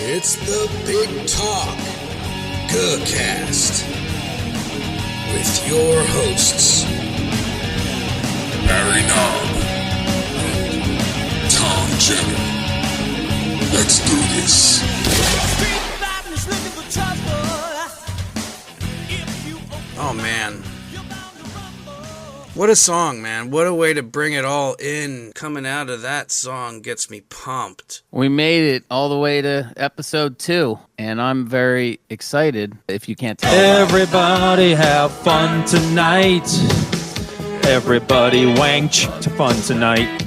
It's the Big Talk Gurcast with your hosts, Harry Knob and Tom Jenner. Let's do this. Oh man. What a song, man. What a way to bring it all in. Coming out of that song gets me pumped. We made it all the way to episode 2, and I'm very excited, if you can't tell. Everybody have fun tonight. Everybody wang to fun tonight.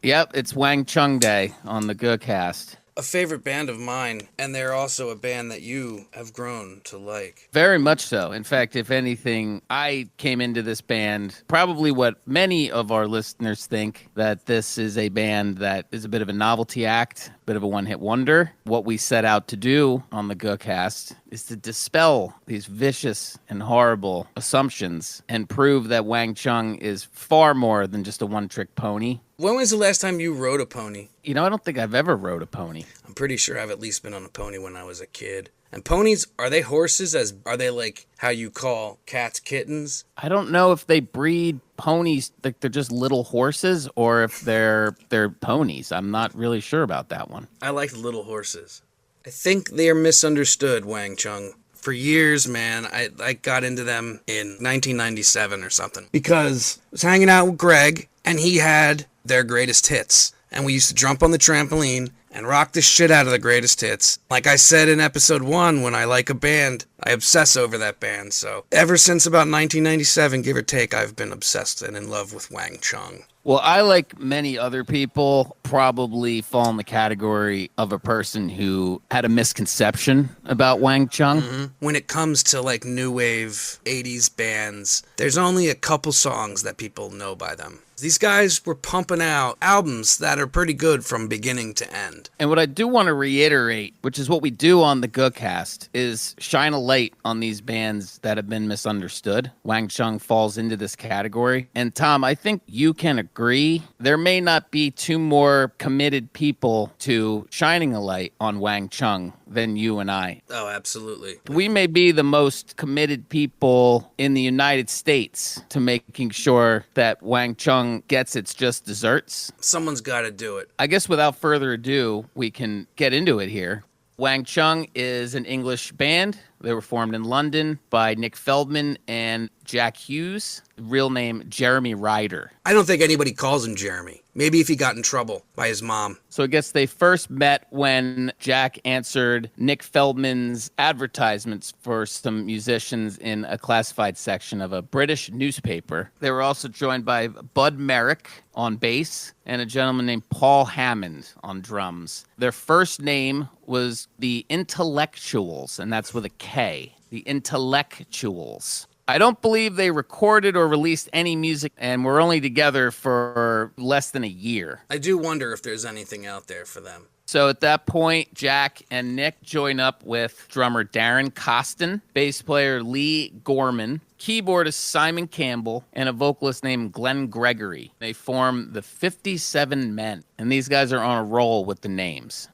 Yep, it's Wang Chung Day on the Gurcast. A favorite band of mine, and they're also a band that you have grown to like. Very much so. In fact, if anything, I came into this band probably what many of our listeners think, that this is a band that is a bit of a novelty act, a bit of a one-hit wonder. What we set out to do on the Gurcast is to dispel these vicious and horrible assumptions and prove that Wang Chung is far more than just a one-trick pony. When was the last time you rode a pony? You know, I don't think I've ever rode a pony. I'm pretty sure I've at least been on a pony when I was a kid. And ponies, are they horses? Are they like how you call cats kittens? I don't know if they breed ponies like they're just little horses or if they're ponies. I'm not really sure about that one. I like little horses. I think they are misunderstood, Wang Chung. For years, man, I got into them in 1997 or something. Because I was hanging out with Greg, and he had their greatest hits. And we used to jump on the trampoline and rock the shit out of the greatest hits. Like I said in episode 1, when I like a band, I obsess over that band. So ever since about 1997, give or take, I've been obsessed and in love with Wang Chung. Well, I, like many other people, probably fall in the category of a person who had a misconception about Wang Chung. Mm-hmm. When it comes to like new wave 80s bands, there's only a couple songs that people know by them. These guys were pumping out albums that are pretty good from beginning to end. And what I do want to reiterate, which is what we do on the Gurcast, is shine a light on these bands that have been misunderstood. Wang Chung falls into this category. And Tom, I think you can agree there may not be two more committed people to shining a light on Wang Chung than you and I. Oh, absolutely. We may be the most committed people in the United States to making sure that Wang Chung gets its just desserts. Someone's got to do it. I guess without further ado, we can get into it here. Wang Chung is an English band. They were formed in London by Nick Feldman and Jack Hughes. Real name, Jeremy Ryder. I don't think anybody calls him Jeremy. Maybe if he got in trouble by his mom. So I guess they first met when Jack answered Nick Feldman's advertisements for some musicians in a classified section of a British newspaper. They were also joined by Bud Merrick on bass and a gentleman named Paul Hammond on drums. Their first name was the Intellectuals, and that's with a K. The Intellectuals. I don't believe they recorded or released any music, and were only together for less than a year. I do wonder if there's anything out there for them. So at that point, Jack and Nick join up with drummer Darren Costin, bass player Lee Gorman, keyboardist Simon Campbell, and a vocalist named Glenn Gregory. They form the 57 Men, and these guys are on a roll with the names.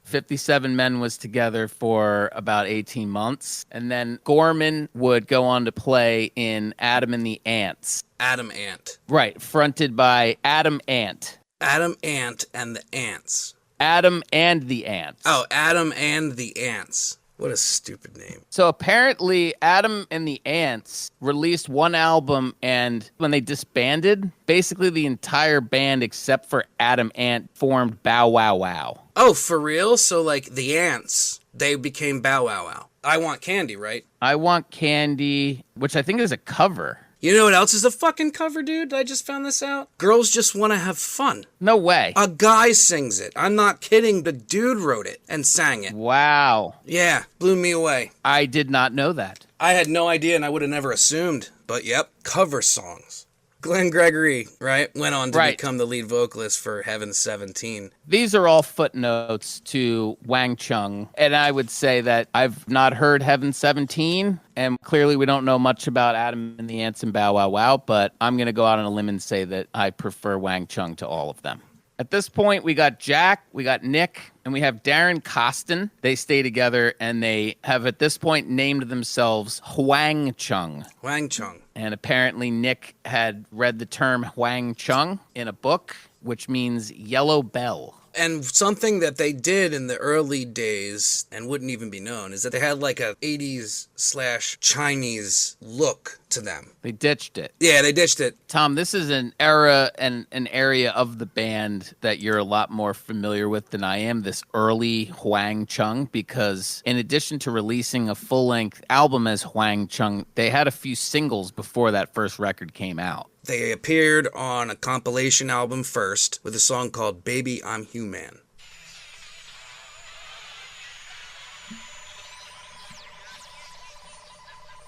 57 Men was together for about 18 months. And then Gorman would go on to play in Adam and the Ants. Adam Ant. Right, fronted by Adam Ant. Adam Ant and the Ants. Adam and the Ants. Oh, Adam and the Ants. What a stupid name. So apparently Adam and the Ants released one album, and when they disbanded, basically the entire band except for Adam Ant formed Bow Wow Wow. Oh, for real? So like the Ants, they became Bow Wow Wow. I Want Candy, right? I Want Candy, which I think is a cover. You know what else is a fucking cover, dude? I just found this out. Girls Just Want to Have Fun. No way. A guy sings it. I'm not kidding. The dude wrote it and sang it. Wow. Yeah, blew me away. I did not know that. I had no idea, and I would have never assumed. But yep, cover songs. Glenn Gregory, right, went on to become the lead vocalist for Heaven 17. These are all footnotes to Wang Chung, and I would say that I've not heard Heaven 17, and clearly we don't know much about Adam and the Ants and Bow Wow Wow, but I'm going to go out on a limb and say that I prefer Wang Chung to all of them. At this point, we got Jack, we got Nick, and we have Darren Costin. They stay together, and they have at this point named themselves Hwang Chung. Hwang Chung. And apparently Nick had read the term Hwang Chung in a book, which means yellow bell. And something that they did in the early days and wouldn't even be known is that they had like a 80s/Chinese look to them. They ditched it. Yeah, they ditched it. Tom, this is an era and an area of the band that you're a lot more familiar with than I am, this early Hwang Chung, because in addition to releasing a full-length album as Hwang Chung, they had a few singles before that first record came out. They appeared on a compilation album first with a song called Baby I'm Human.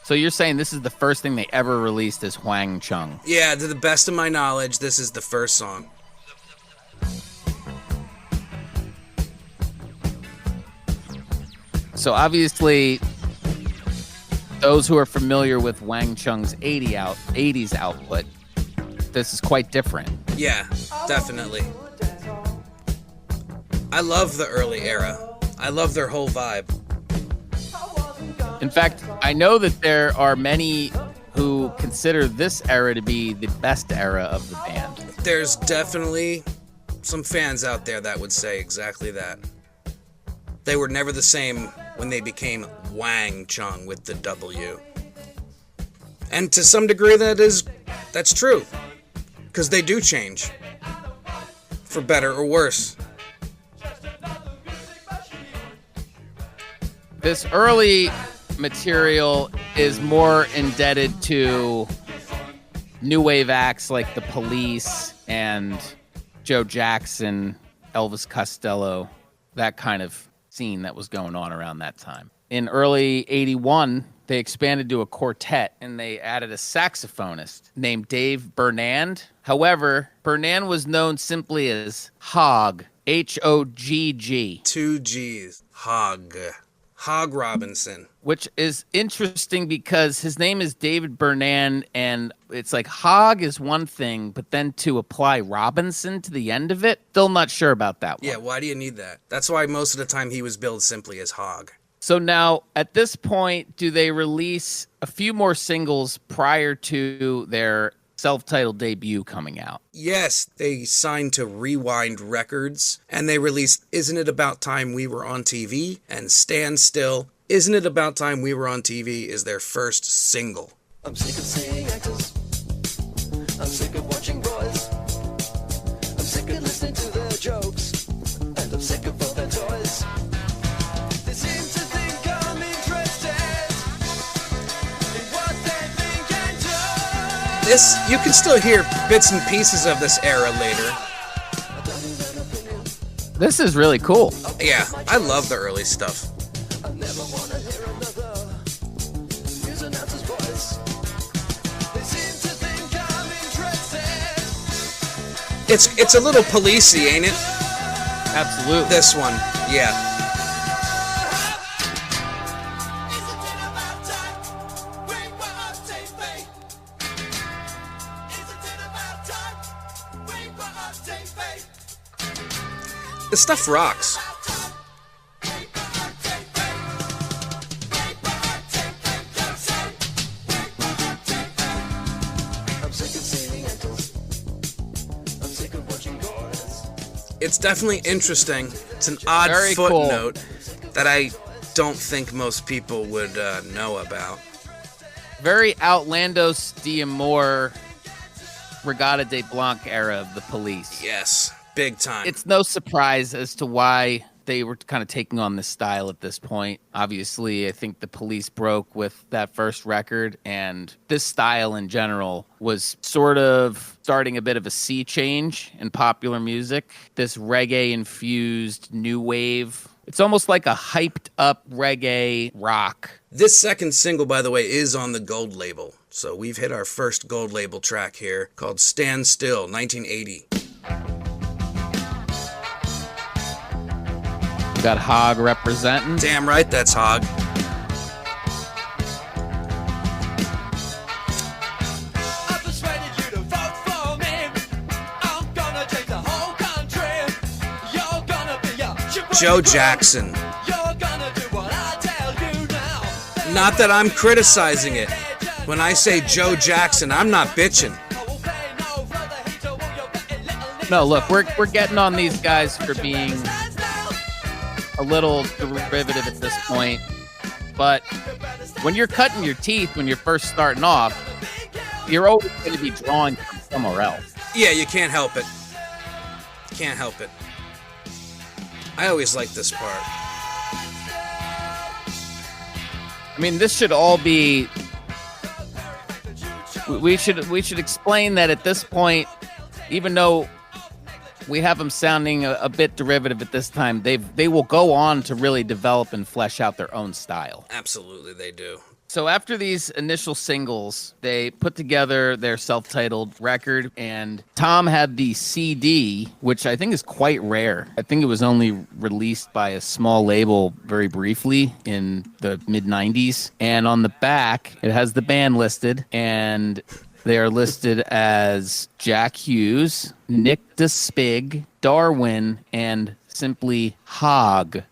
So you're saying this is the first thing they ever released as Hwang Chung? Yeah, to the best of my knowledge, this is the first song. So obviously, those who are familiar with Hwang Chung's 80s output, this is quite different. Yeah, definitely. I love the early era. I love their whole vibe. In fact, I know that there are many who consider this era to be the best era of the band. There's definitely some fans out there that would say exactly that. They were never the same when they became Hwang Chung with the W. And to some degree that's true. Because they do change. For better or worse. This early material is more indebted to new wave acts like The Police and Joe Jackson, Elvis Costello, that kind of scene that was going on around that time. In early 81, they expanded to a quartet and they added a saxophonist named Dave Burnand. However, Burnand was known simply as Hogg, H-O-G-G. 2 G's. Hogg. Hogg Robinson. Which is interesting because his name is David Burnand, and it's like Hogg is one thing, but then to apply Robinson to the end of it, still not sure about that one. Yeah, why do you need that? That's why most of the time he was billed simply as Hogg. So now, at this point, do they release a few more singles prior to their self-titled debut coming out? Yes, they signed to Rewind Records, and they released Isn't It About Time We Were on TV and Stand Still. Isn't It About Time We Were on TV is their first single. I'm sick of seeing actors. I'm sick of watching boys. I'm sick of listening to their jokes. And I'm sick of all their toys. They seem to think I'm interested in what they think and do. This, you can still hear bits and pieces of this era later. This is really cool. Yeah, I love the early stuff. I never want to hear another news announcer's voice. They seem to think I'm interested. It's a little policey, ain't it? Absolutely. This one, yeah. Isn't it about time we were on TV? Isn't it about time we were on TV? This stuff rocks. I'm sick of seeing actors. I'm sick of watching boys. It's definitely interesting. It's an odd Very cool. footnote that I don't think most people would know about. Very Outlandos D'Amour, Regatta de Blanc era of the Police. Yes, big time. It's no surprise as to why they were kind of taking on this style at this point. Obviously, I think the Police broke with that first record, and this style in general was sort of starting a bit of a sea change in popular music. This reggae-infused new wave. It's almost like a hyped-up reggae rock. This second single, by the way, is on the Gold label. So we've hit our first Gold label track here called Stand Still, 1980. We got Hogg representing. Damn right, that's Hogg. I persuaded you to vote for me. I'm gonna take the whole country. Joe Jackson. You're gonna do what I tell you now. Not that I'm criticizing it. When I say Joe Jackson, I'm not bitching. I will pay no further heed to what you're getting, little No, look, we're getting on these guys for being a little derivative at this point. But when you're cutting your teeth when you're first starting off, you're always going to be drawing from somewhere else. Yeah, you can't help it. Can't help it. I always like this part. I mean, this should all be. We should explain that at this point, even though we have them sounding a bit derivative at this time, they will go on to really develop and flesh out their own style. Absolutely, they do. So after these initial singles, they put together their self-titled record, and Tom had the CD, which I think is quite rare. I think it was only released by a small label very briefly in the mid-90s. And on the back, it has the band listed, and they are listed as Jack Hughes, Nick DeSpig, Darwin, and simply Hog.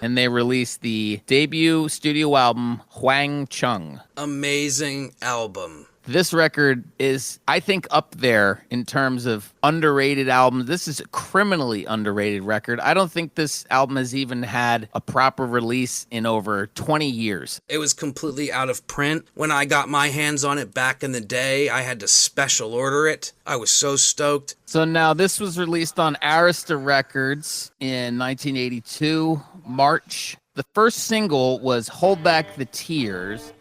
And they released the debut studio album, Huang Chung. Amazing album. This record is, I think, up there in terms of underrated albums. This is a criminally underrated record. I don't think this album has even had a proper release in over 20 years. It was completely out of print. When I got my hands on it back in the day, I had to special order it. I was so stoked. So now this was released on Arista Records in 1982, March. The first single was Hold Back the Tears.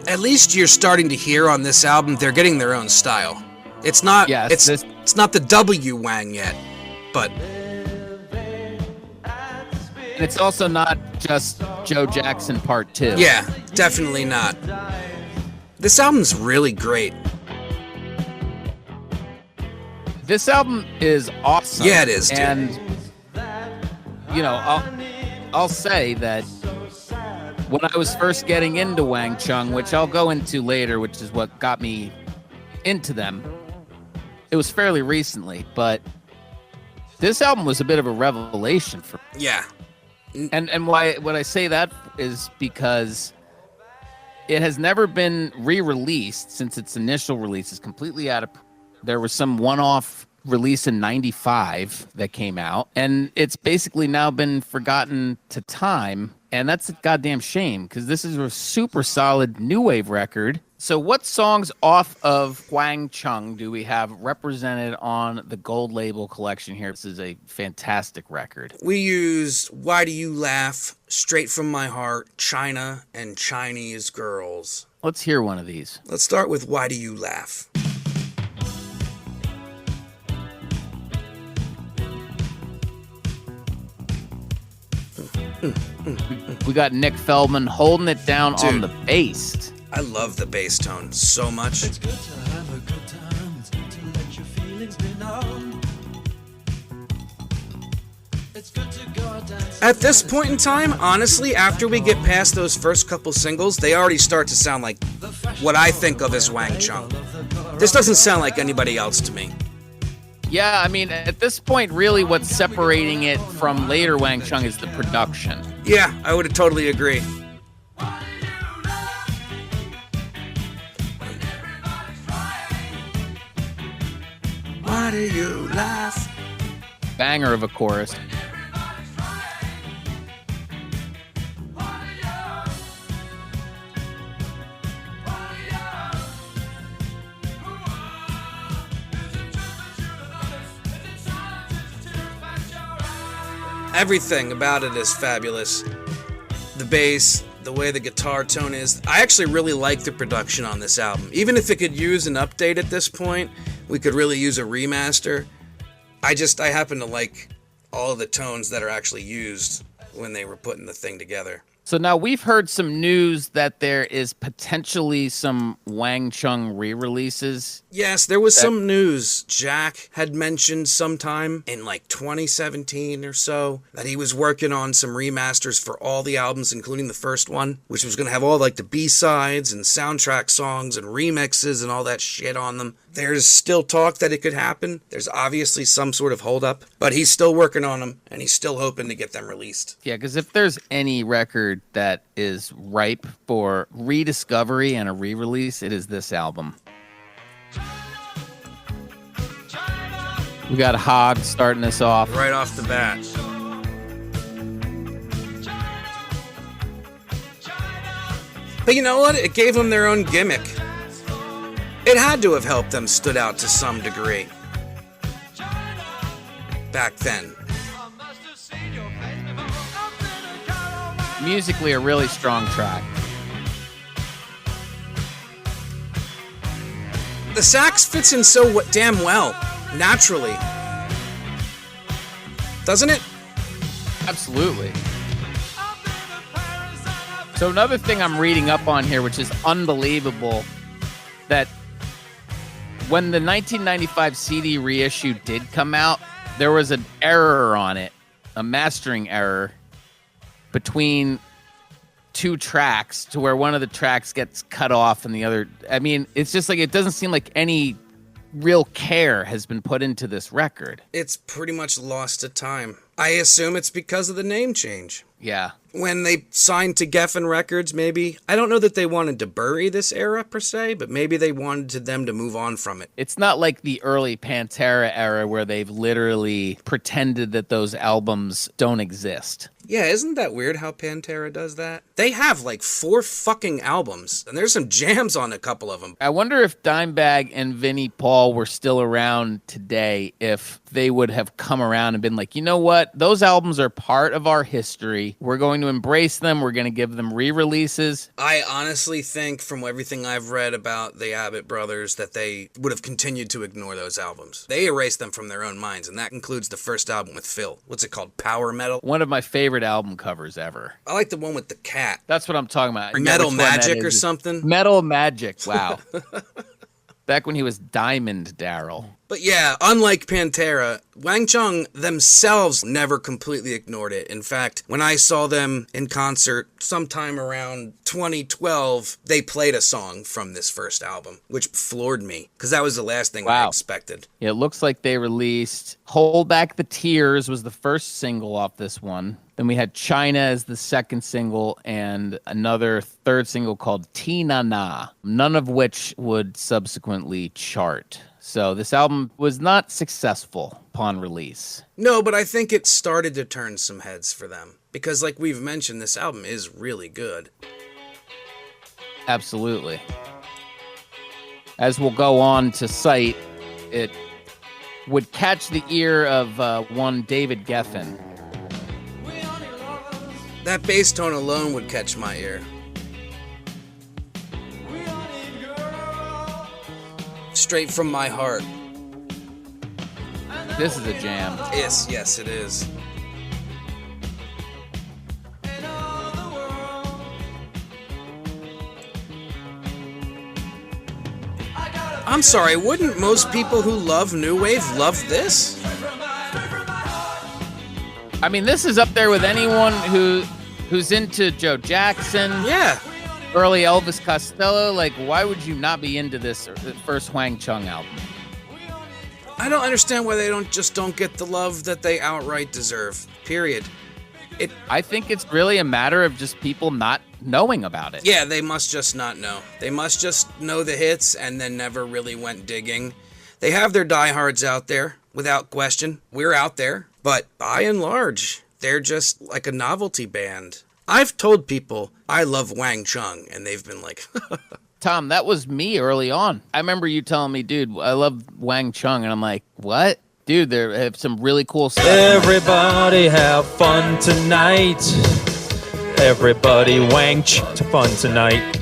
At least you're starting to hear on this album they're getting their own style. It's not it's not the W Wang yet, but And it's also not just Joe Jackson Part 2. yeah, definitely not. This album's really great. This album is awesome. Yeah, it is, dude. And you know, I'll say that when I was first getting into Wang Chung, which I'll go into later, which is what got me into them, it was fairly recently, but this album was a bit of a revelation for me. Yeah. And why when I say that is because it has never been re-released since its initial release is completely out of. There was some one-off release in 95 that came out, and it's basically now been forgotten to time, and that's a goddamn shame because this is a super solid new wave record. So what songs off of Huang Chung do we have represented on the Gold Label collection here? This is a fantastic record. We used Why Do You Laugh, Straight From My Heart, China, and Chinese Girls. Let's hear one of these. Let's start with Why Do You Laugh? We got Nick Feldman holding it down on Dude. the bass. I love the bass tone so much. It's good to have a good time. It's good to let your feelings be known. It's good to go out dancing. At this point in time, honestly, after we get past those first couple singles, they already start to sound like what I think of as Wang Chung. This doesn't sound like anybody else to me. Yeah, I mean, at this point, really what's separating it from later Wang Chung is the production. Yeah, I would totally agree. Why do you laugh? Banger of a chorus. Everything about it is fabulous. The bass, the way the guitar tone is. I actually really like the production on this album. Even if it could use an update at this point, we could really use a remaster. I happen to like all of the tones that are actually used when they were putting the thing together. So now we've heard some news that there is potentially some Wang Chung re-releases. Yes, there was some news. Jack had mentioned sometime in like 2017 or so that he was working on some remasters for all the albums, including the first one, which was going to have all like the B-sides and soundtrack songs and remixes and all that shit on them. There's still talk that it could happen. There's obviously some sort of holdup, but he's still working on them and he's still hoping to get them released. Yeah, because if there's any record that is ripe for rediscovery and a re-release, it is this album. We got Hog starting us off. Right off the bat. But you know what? It gave them their own gimmick. It had to have helped them stood out to some degree. Back then. Musically, a really strong track. The sax fits in so damn well, naturally. Doesn't it? Absolutely. So another thing I'm reading up on here, which is unbelievable, that when the 1995 CD reissue did come out, there was an error on it, a mastering error between two tracks to where one of the tracks gets cut off and the other. I mean, it's just like it doesn't seem like any real care has been put into this record. It's pretty much lost to time. I assume it's because of the name change. Yeah. When they signed to Geffen Records, maybe. I don't know that they wanted to bury this era, per se, but maybe they wanted them to move on from it. It's not like the early Pantera era where they've literally pretended that those albums don't exist. Yeah, isn't that weird how Pantera does that? They have like 4 fucking albums, and there's some jams on a couple of them. I wonder if Dimebag and Vinnie Paul were still around today, if they would have come around and been like, you know what? Those albums are part of our history. We're going to embrace them. We're going to give them re-releases. I honestly think, from everything I've read about the Abbott brothers, that they would have continued to ignore those albums. They erased them from their own minds, and that includes the first album with Phil. What's it called? Power Metal? One of my favorite album covers ever. I like the one with the cat. That's what I'm talking about. Metal Magic or something? Metal Magic, wow. Back when he was Diamond Daryl. But yeah, unlike Pantera, Wang Chung themselves never completely ignored it. In fact, when I saw them in concert sometime around 2012, they played a song from this first album, which floored me, because that was the last thing I expected. It looks like they released Hold Back the Tears was the first single off this one. Then we had China as the second single and another third single called Tina Na, none of which would subsequently chart. So this album was not successful upon release. No, but I think it started to turn some heads for them. Because like we've mentioned, this album is really good. Absolutely. As we'll go on to cite, it would catch the ear of one David Geffen. That bass tone alone would catch my ear. Straight from my heart. This is a jam. Yes, it is. I'm sorry, wouldn't most people who love New Wave love this? I mean, this is up there with anyone who's into Joe Jackson. Yeah. Early Elvis Costello. Like, why would you not be into this first Wang Chung album? I don't understand why they don't get the love that they outright deserve. Period. I think it's really a matter of just people not knowing about it. Yeah, they must just not know. They must just know the hits and then never really went digging. They have their diehards out there, without question. We're out there. But by and large, they're just like a novelty band. I've told people I love Wang Chung, and they've been like... Tom, that was me early on. I remember you telling me, dude, I love Wang Chung, and I'm like, what? Dude, they have some really cool stuff. Everybody have fun tonight. Everybody Wang to fun tonight.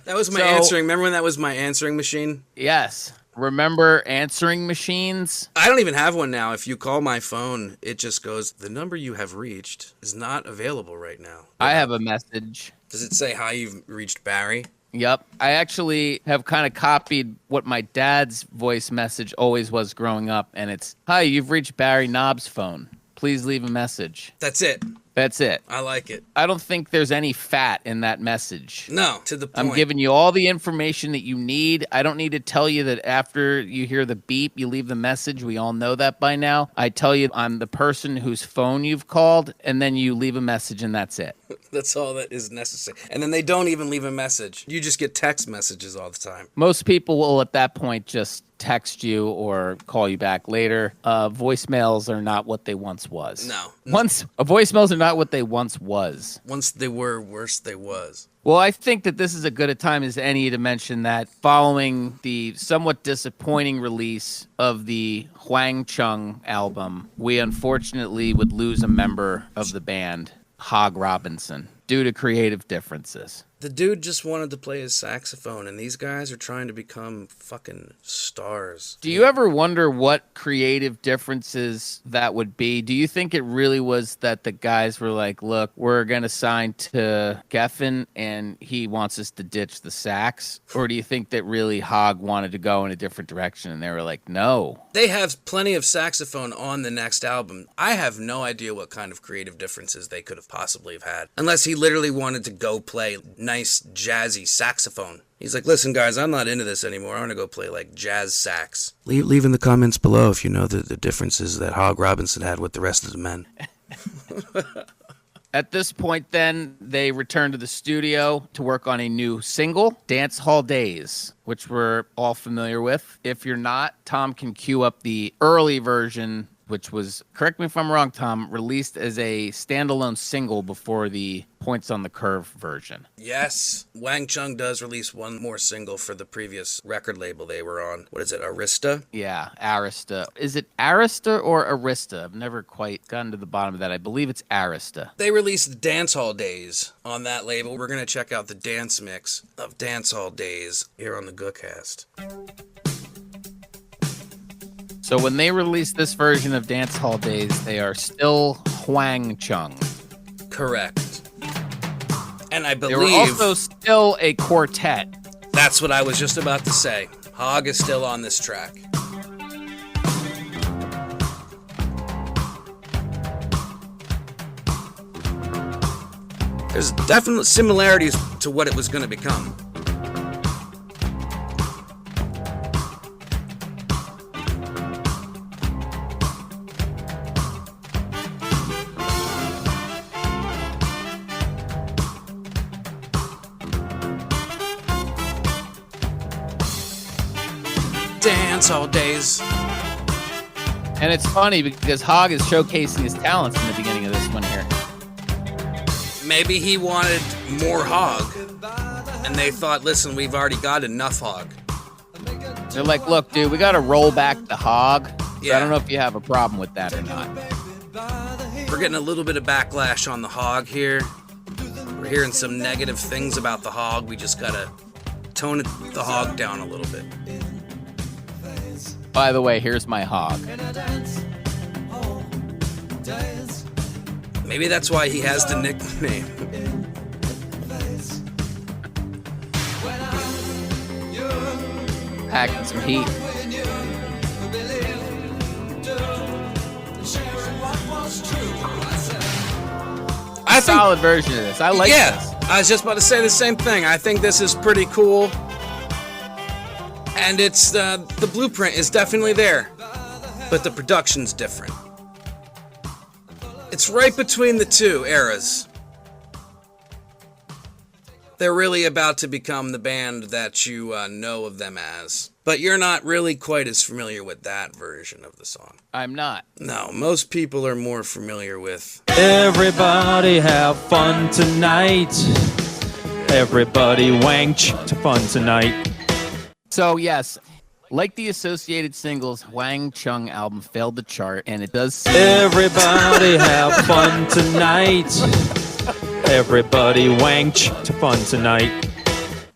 That was my answering. Remember when that was my answering machine? Yes. Remember answering machines? I don't even have one now. If you call my phone, it just goes, the number you have reached is not available right now. I have a message. Does it say, hi, you've reached Barry? Yep. I actually have kind of copied what my dad's voice message always was growing up, and it's, hi, you've reached Barry Knob's phone. Please leave a message. That's it. That's it. I like it. I don't think there's any fat in that message. No, to the point. I'm giving you all the information that you need. I don't need to tell you that after you hear the beep, you leave the message. We all know that by now. I tell you I'm the person whose phone you've called, and then you leave a message, and that's it. That's all that is necessary. And then they don't even leave a message. You just get text messages all the time. Most people will at that point just text you or call you back later. Voicemails are not what they once was. No. Voicemails are not what they once was. Once they were, worse they was. Well, I think that this is as good a time as any to mention that following the somewhat disappointing release of the Huang Chung album, we unfortunately would lose a member of the band, Hog Robinson, due to creative differences. The dude just wanted to play his saxophone, and these guys are trying to become fucking stars. Do you ever wonder what creative differences that would be? Do you think it really was that the guys were like, look, we're going to sign to Geffen, and he wants us to ditch the sax? Or do you think that really Hog wanted to go in a different direction, and they were like, no? They have plenty of saxophone on the next album. I have no idea what kind of creative differences they could have possibly have had. Unless he literally wanted to go play nice jazzy saxophone. He's like, listen guys, I'm not into this anymore. I want to go play like jazz sax. Leave in the comments below if you know the differences that Hog Robinson had with the rest of the men. At this point, then, they returned to the studio to work on a new single, Dance Hall Days, which we're all familiar with. If you're not, Tom can cue up the early version, which was, correct me if I'm wrong, Tom, released as a standalone single before the Points on the Curve version. Yes, Wang Chung does release one more single for the previous record label they were on. What is it, Arista? Yeah, Arista. Is it Arista or Arista? I've never quite gotten to the bottom of that. I believe it's Arista. They released Dance Hall Days on that label. We're going to check out the dance mix of Dance Hall Days here on the Gookcast. So when they release this version of Dance Hall Days, they are still Huang Chung. Correct. And I They believe... were also still a quartet. That's what I was just about to say. Hog is still on this track. There's definite similarities to what it was going to become. Dance Hall Days. And it's funny because Hog is showcasing his talents in the beginning of this one here. Maybe he wanted more Hog, and they thought, listen, we've already got enough Hog. They're like, look, dude, we got to roll back the Hog. Yeah. I don't know if you have a problem with that or not. We're getting a little bit of backlash on the Hog here. We're hearing some negative things about the Hog. We just gotta tone the Hog down a little bit. By the way, here's my Hog. Maybe that's why he has the nickname. Packing some heat. I think, Solid version of this. I like yeah, this. I was just about to say the same thing. I think this is pretty cool. And it's, the blueprint is definitely there. But the production's different. It's right between the two eras. They're really about to become the band that you know of them as. But you're not really quite as familiar with that version of the song. I'm not. No, most people are more familiar with... Everybody have fun tonight. Everybody wang to fun tonight. So, yes, like the associated singles, Huang Chung album failed the chart, and it does seem... Everybody have fun tonight. Everybody wang to fun tonight.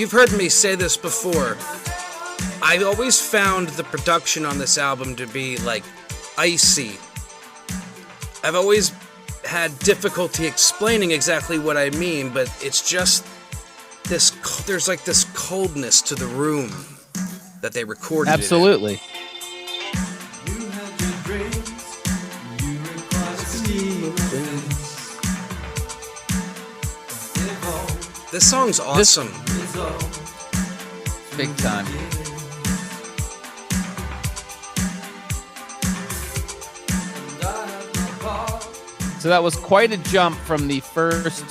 you've heard me say this before. I always found the production on this album to be like icy. I've always had difficulty explaining exactly what I mean, but it's just this. There's like this coldness to the room that they recorded. Absolutely. This song's awesome. Big time. So that was quite a jump from the first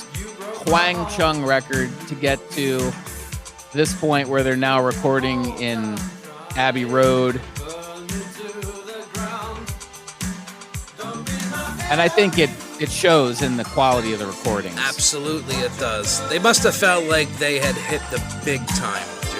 Hwang Chung record to get to this point where they're now recording in Abbey Road. And I think it shows in the quality of the recordings. Absolutely it does. They must have felt like they had hit the big time, dude.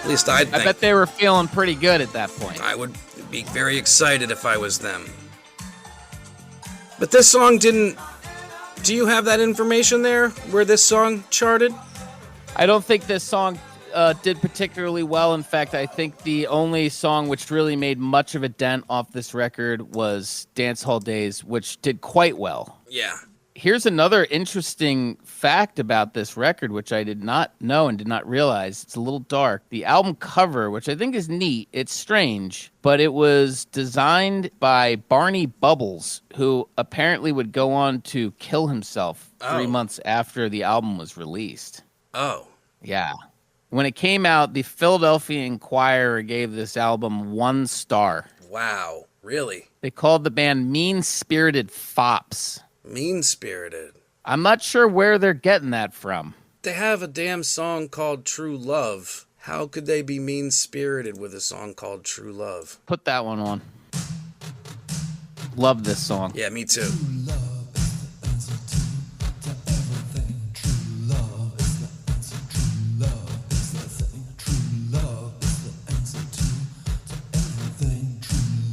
At least I'd think. I bet they were feeling pretty good at that point. I would be very excited if I was them. But this song didn't... Do you have that information there, where this song charted? I don't think this song did particularly well. In fact, I think the only song which really made much of a dent off this record was Dance Hall Days, which did quite well. Yeah. Here's another interesting fact about this record, which I did not know and did not realize. It's a little dark. The album cover, which I think is neat, it's strange, but it was designed by Barney Bubbles, who apparently would go on to kill himself 3 months after the album was released. Oh. Yeah. When it came out, the Philadelphia Inquirer gave this album 1 star. Wow. Really? They called the band Mean-Spirited Fops. Mean-spirited. I'm not sure where they're getting that from. They have a damn song called True Love. How could they be mean-spirited with a song called True Love? Put that one on. Love this song. Yeah, me too. True love is the answer to everything. True love is the answer. True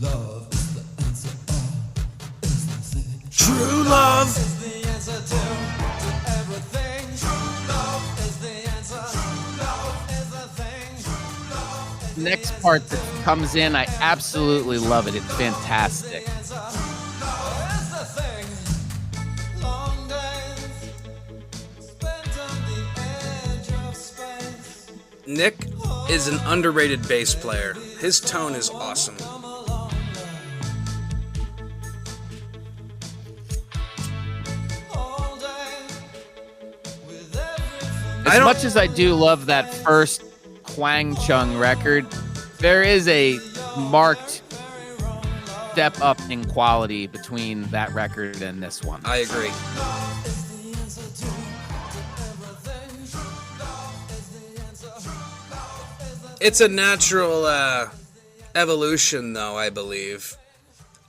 love is the thing. True love is Next part that comes in, I absolutely love it. It's fantastic. Nick is an underrated bass player. His tone is awesome. As much as I do love that first Hwang Chung record, there is a marked step up in quality between that record and this one. I agree. It's a natural evolution, though, I believe.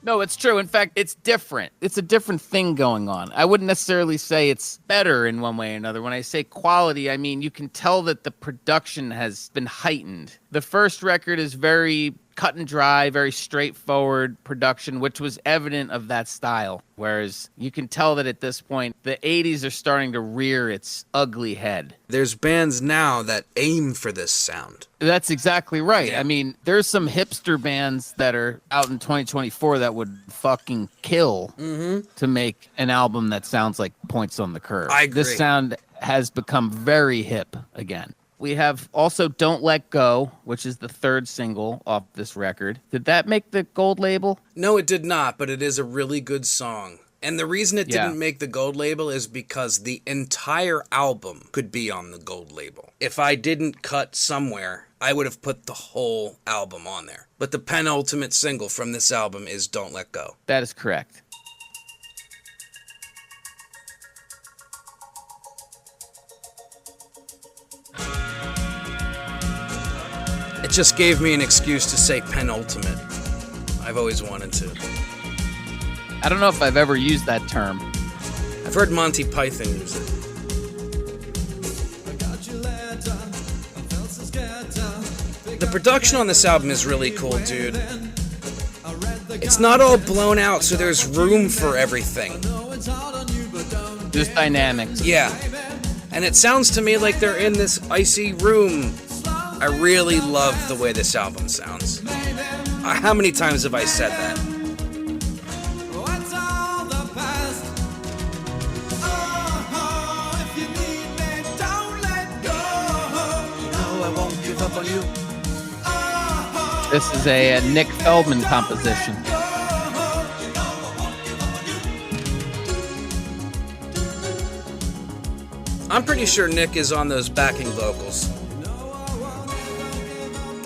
No, it's true. In fact, it's different. It's a different thing going on. I wouldn't necessarily say it's better in one way or another. When I say quality, I mean you can tell that the production has been heightened. The first record is very cut and dry, very straightforward production, which was evident of that style. Whereas you can tell that at this point, the 80s are starting to rear its ugly head. There's bands now that aim for this sound. That's exactly right. Yeah. I mean, there's some hipster bands that are out in 2024 that would fucking kill to make an album that sounds like Points on the Curve. I agree. This sound has become very hip again. We have also Don't Let Go, which is the third single off this record. Did that make the gold label? No, it did not, but it is a really good song. And the reason it Yeah. didn't make the gold label is because the entire album could be on the gold label. If I didn't cut somewhere, I would have put the whole album on there. But the penultimate single from this album is Don't Let Go. That is correct. It just gave me an excuse to say penultimate. I've always wanted to. I don't know if I've ever used that term. I've heard Monty Python use it. The production on this album is really cool, dude. It's not all blown out, so there's room for everything. Just dynamics. Yeah. And it sounds to me like they're in this icy room. I really love the way this album sounds. How many times have I said that? This is a Nick Feldman composition. I'm pretty sure Nick is on those backing vocals.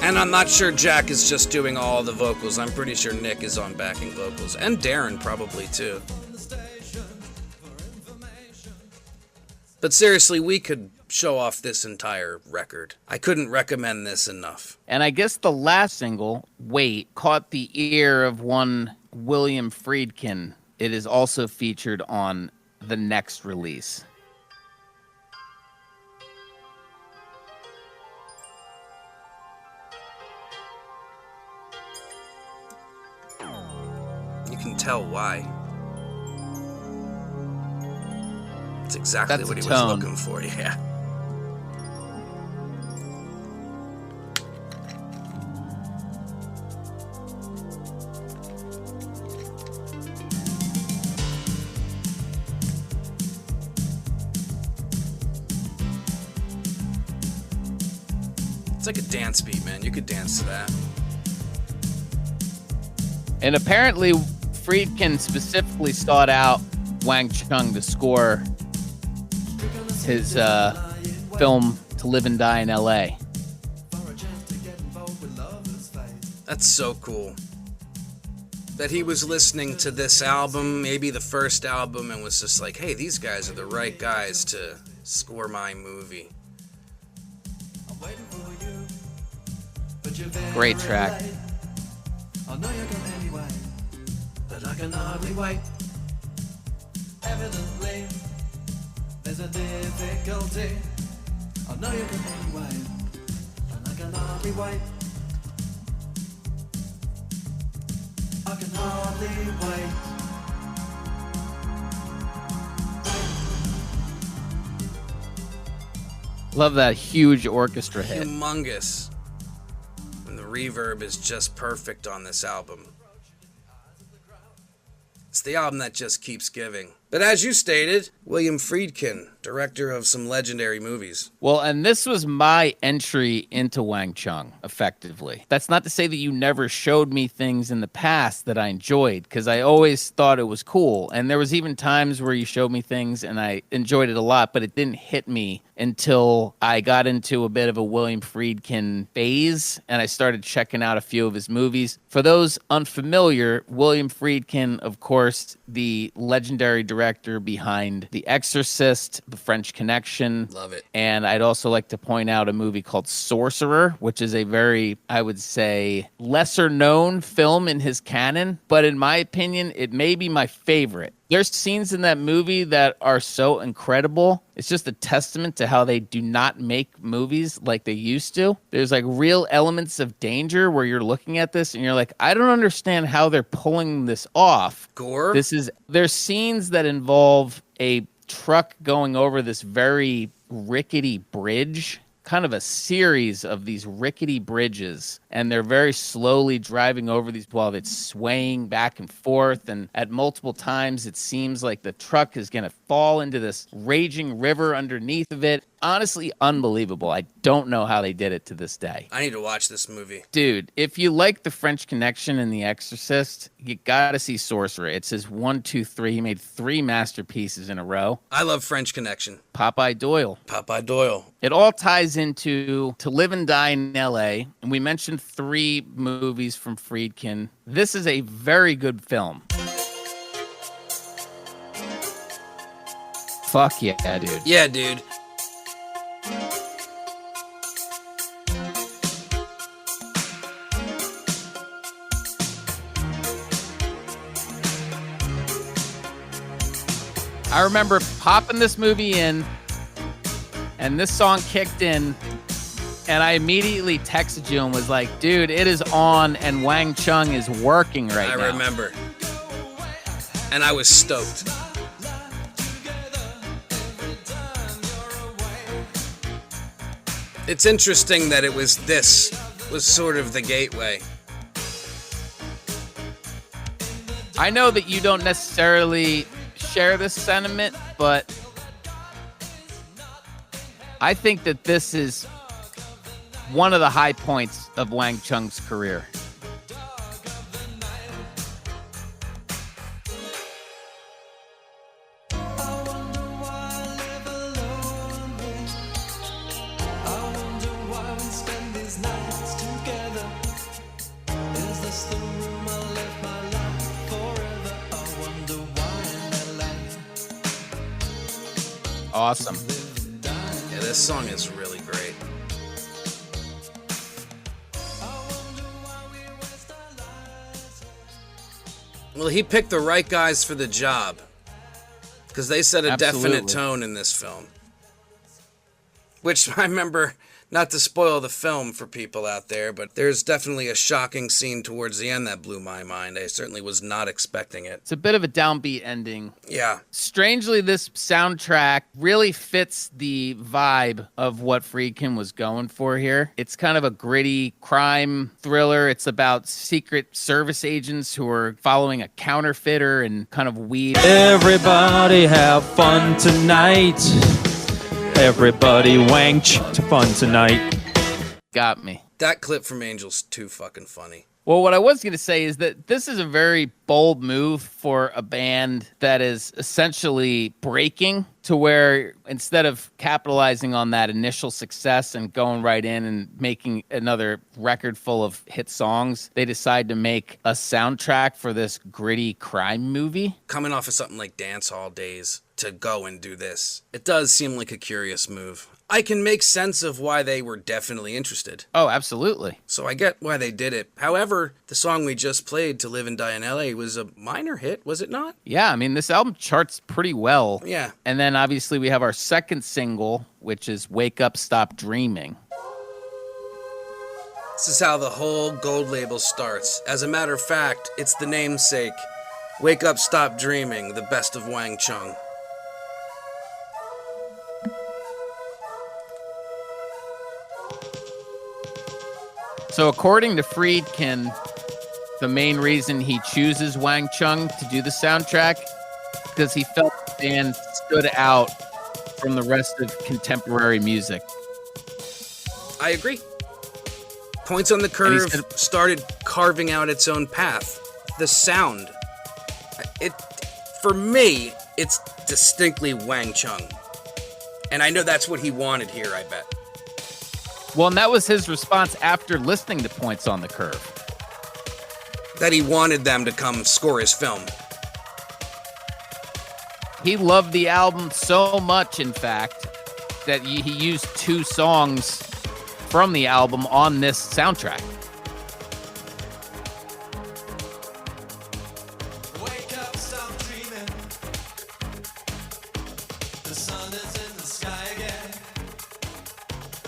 And I'm not sure Jack is just doing all the vocals. I'm pretty sure Nick is on backing vocals. And Darren probably too. But seriously, we could show off this entire record. I couldn't recommend this enough. And I guess the last single, Wait, caught the ear of one William Friedkin. It is also featured on the next release. You can tell why. It's exactly That's what a he was tone. looking for, yeah. It's like a dance beat, man. You could dance to that. And apparently, Friedkin specifically sought out Wang Chung to score his film To Live and Die in L.A. That's so cool. That he was listening to this album, maybe the first album, and was just like, hey, these guys are the right guys to score my movie. Great track. I know you're gone anyway, but I can hardly wait. Evidently, there's a difficulty. I know you're gone anyway, and I can hardly wait. I can hardly wait. Love that huge orchestra hit. Humongous. And the reverb is just perfect on this album. It's the album that just keeps giving. But as you stated, William Friedkin, director of some legendary movies. Well, and this was my entry into Wang Chung, effectively. That's not to say that you never showed me things in the past that I enjoyed, because I always thought it was cool. And there was even times where you showed me things and I enjoyed it a lot, but it didn't hit me until I got into a bit of a William Friedkin phase and I started checking out a few of his movies. For those unfamiliar, William Friedkin, of course, the legendary director behind The Exorcist, The French Connection. Love it. And I'd also like to point out a movie called Sorcerer, which is a very, I would say, lesser known film in his canon. But in my opinion, it may be my favorite. There's scenes in that movie that are so incredible. It's just a testament to how they do not make movies like they used to. There's like real elements of danger where you're looking at this and you're like, I don't understand how they're pulling this off. Gore? There's scenes that involve a truck going over this very rickety bridge, kind of a series of these rickety bridges, and they're very slowly driving over these while it's swaying back and forth, and at multiple times it seems like the truck is going to fall into this raging river underneath of it. Honestly, unbelievable. I don't know how they did it to this day. I need to watch this movie. Dude, if you like The French Connection and The Exorcist, you gotta see Sorcerer. It's his 1, 2, 3. He made 3 masterpieces in a row. I love French Connection. Popeye Doyle. Popeye Doyle. It all ties into To Live and Die in L.A., and we mentioned 3 movies from Friedkin. This is a very good film. Fuck yeah, dude. Yeah, dude. I remember popping this movie in, and this song kicked in, And I immediately texted you and was like, dude, it is on and Wang Chung is working right now. I remember. And I was stoked. It's interesting that it was sort of the gateway. I know that you don't necessarily share this sentiment, but I think that this is one of the high points of Wang Chung's career. Awesome. Yeah, this song is really great. Well, he picked the right guys for the job because they set a definite tone in this film. Which I remember, not to spoil the film for people out there, but there's definitely a shocking scene towards the end that blew my mind. I certainly was not expecting it. It's a bit of a downbeat ending. Yeah. Strangely, this soundtrack really fits the vibe of what Friedkin was going for here. It's kind of a gritty crime thriller. It's about secret service agents who are following a counterfeiter and kind of weed. Everybody have fun tonight. Everybody Wang to fun tonight. Got me. That clip from Angel's too fucking funny. Well, what I was going to say is that this is a very bold move for a band that is essentially breaking to where instead of capitalizing on that initial success and going right in and making another record full of hit songs, they decide to make a soundtrack for this gritty crime movie. Coming off of something like Dance Hall Days to go and do this, it does seem like a curious move. I can make sense of why they were definitely interested. Oh, absolutely. So I get why they did it. However, the song we just played, To Live and Die in L.A., was a minor hit, was it not? Yeah, I mean, this album charts pretty well. Yeah. And then obviously we have our second single, which is Wake Up, Stop Dreaming. This is how the whole Gold label starts. As a matter of fact, it's the namesake. Wake Up, Stop Dreaming, the best of Wang Chung. So according to Friedkin, the main reason he chooses Wang Chung to do the soundtrack because he felt the band stood out from the rest of contemporary music. I agree. Points on the Curve started carving out its own path. The sound. For me, it's distinctly Wang Chung. And I know that's what he wanted here, I bet. Well, and that was his response after listening to Points on the Curve. That he wanted them to come score his film. He loved the album so much, in fact, that he used 2 songs from the album on this soundtrack. Wake up, stop dreaming. The sun is in the sky again.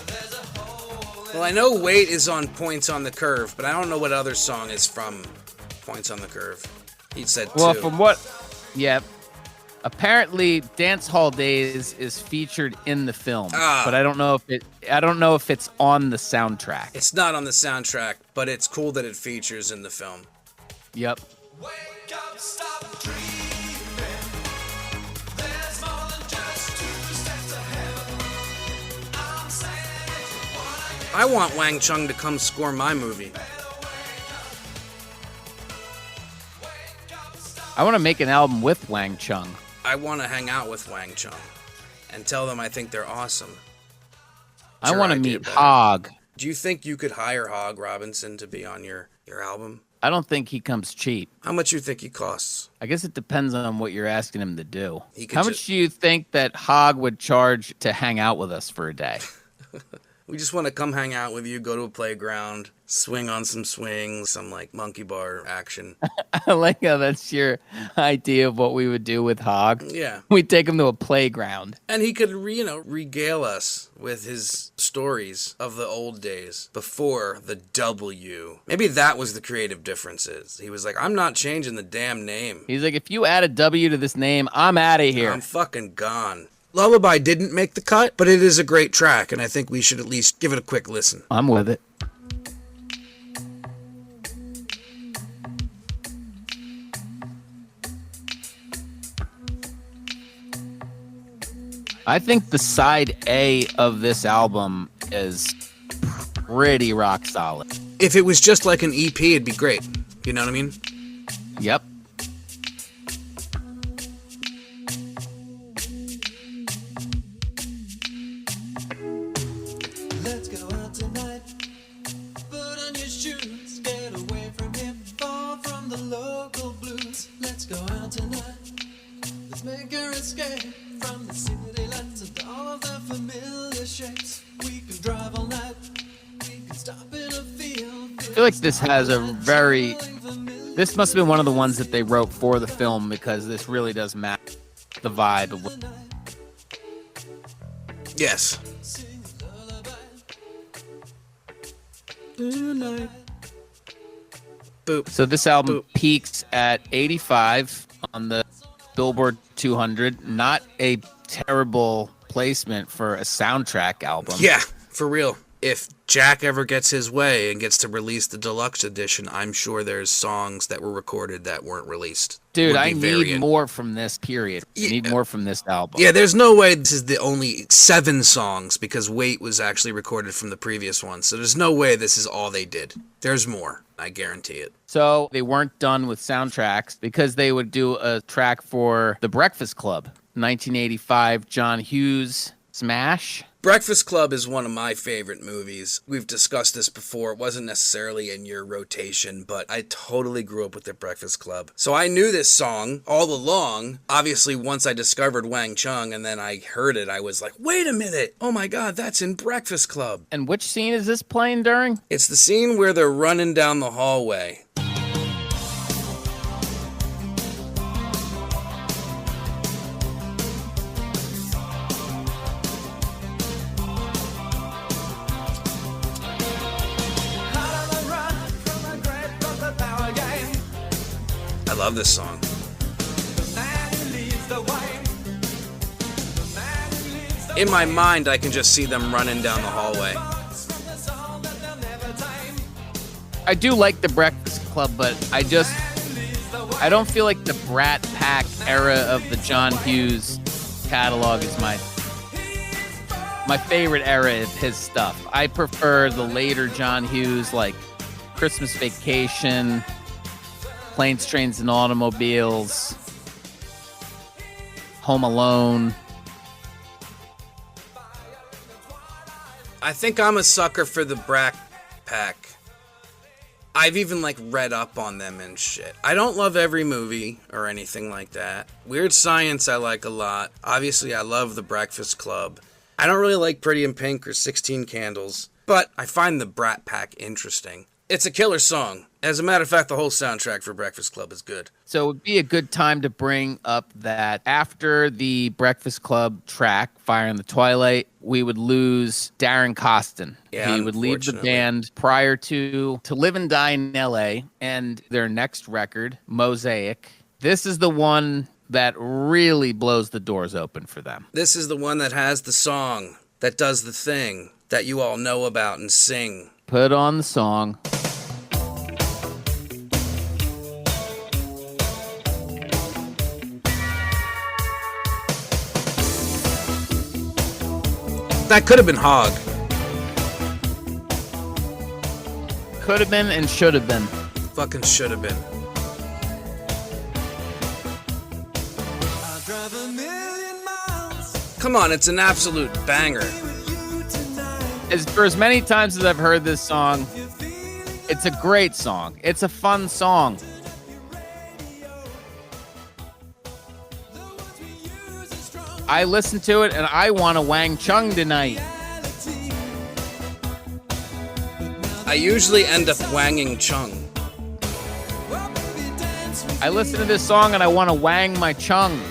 There's a hole in Well, I know Wait is on Points on the Curve, but I don't know what other song is from Points on the Curve. He said 2. Well, from what... Yeah. Apparently, Dance Hall Days is featured in the film, but I don't know if it's on the soundtrack. It's not on the soundtrack, but it's cool that it features in the film. Yep. Wake up, stop dreaming. There's more than just 2 steps ahead. I'm saying I want Wang Chung to come score my movie. I want to make an album with Wang Chung. I want to hang out with Wang Chung and tell them I think they're awesome. I want to meet better. Hog. Do you think you could hire Hog Robinson to be on your album? I don't think he comes cheap. How much you think he costs? I guess it depends on what you're asking him to do. He could How much do you think that Hog would charge to hang out with us for a day? We just want to come hang out with you, go to a playground, swing on some swings, some like monkey bar action. I like how that's your idea of what we would do with Hog. Yeah. We'd take him to a playground. And he could, regale us with his stories of the old days before the W. Maybe that was the creative differences. He was like, I'm not changing the damn name. He's like, if you add a W to this name, I'm out of here. I'm fucking gone. Lullaby didn't make the cut, but it is a great track, and I think we should at least give it a quick listen. I'm with it. I think the side A of this album is pretty rock solid. If it was just like an EP, it'd be great. You know what I mean? Yep. Let's go out tonight. Put on your shoes. Get away from here. Far from the local blues. Let's go out tonight. Let's make our escape from the city lights and all of the familiar shapes. We can drive all night. We can stop in a field. I feel like this has a very... This must have been one of the ones that they wrote for the film because this really does match the vibe of what... Yes. Boop. So this album Boop. peaks at 85 on the Billboard 200. Not a terrible placement for a soundtrack album. Yeah, for real. If Jack ever gets his way and gets to release the deluxe edition, I'm sure there's songs that were recorded that weren't released. Dude, Would I be need variant. more from this period. I need more from this album. Yeah, there's no way this is the only 7 songs because Wait was actually recorded from the previous one. So there's no way this is all they did. There's more. I guarantee it. So they weren't done with soundtracks because they would do a track for The Breakfast Club. 1985, John Hughes smash. Breakfast Club is one of my favorite movies. We've discussed this before. It wasn't necessarily in your rotation, but I totally grew up with The Breakfast Club. So I knew this song all along. Obviously, once I discovered Wang Chung and then I heard it, I was like, wait a minute. Oh my God, that's in Breakfast Club. And which scene is this playing during? It's the scene where they're running down the hallway. I love this song. In my mind, I can just see them running down the hallway. I do like The Breakfast Club, but I don't feel like the Brat Pack era of the John Hughes catalog is my favorite era of his stuff. I prefer the later John Hughes, like Christmas Vacation, Planes, Trains, and Automobiles, Home Alone. I think I'm a sucker for the Brat Pack. I've even read up on them and shit. I don't love every movie or anything like that. Weird Science I like a lot. Obviously I love The Breakfast Club. I don't really like Pretty in Pink or 16 Candles, but I find the Brat Pack interesting. It's a killer song. As a matter of fact, the whole soundtrack for Breakfast Club is good. So it would be a good time to bring up that after the Breakfast Club track, Fire in the Twilight, we would lose Darren Costin. Yeah, he would leave the unfortunately. band prior to Live and Die in L.A. and their next record, Mosaic. This is the one that really blows the doors open for them. This is the one that has the song that does the thing that you all know about and sing. Put on the song. That could have been Hog. Could have been and should have been. Fucking should have been. I'll drive a million miles Come on, it's an absolute banger. with you tonight. For as many times as I've heard this song, it's a great song. It's a fun song. I listen to it and I want a Wang Chung tonight. I usually end up wanging Chung. I listen to this song and I want to wang my chung.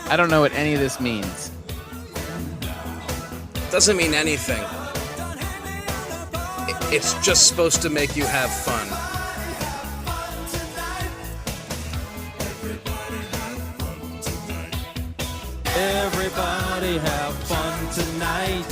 I don't know what any of this means. Doesn't mean anything. It's just supposed to make you have fun. Everybody have fun tonight.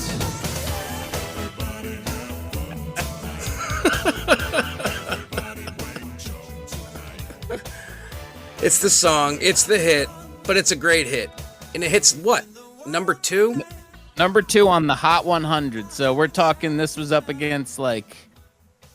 It's the song, it's the hit, but it's a great hit. And it hits what? Number 2? Number 2 on the Hot 100. So we're talking, this was up against 86.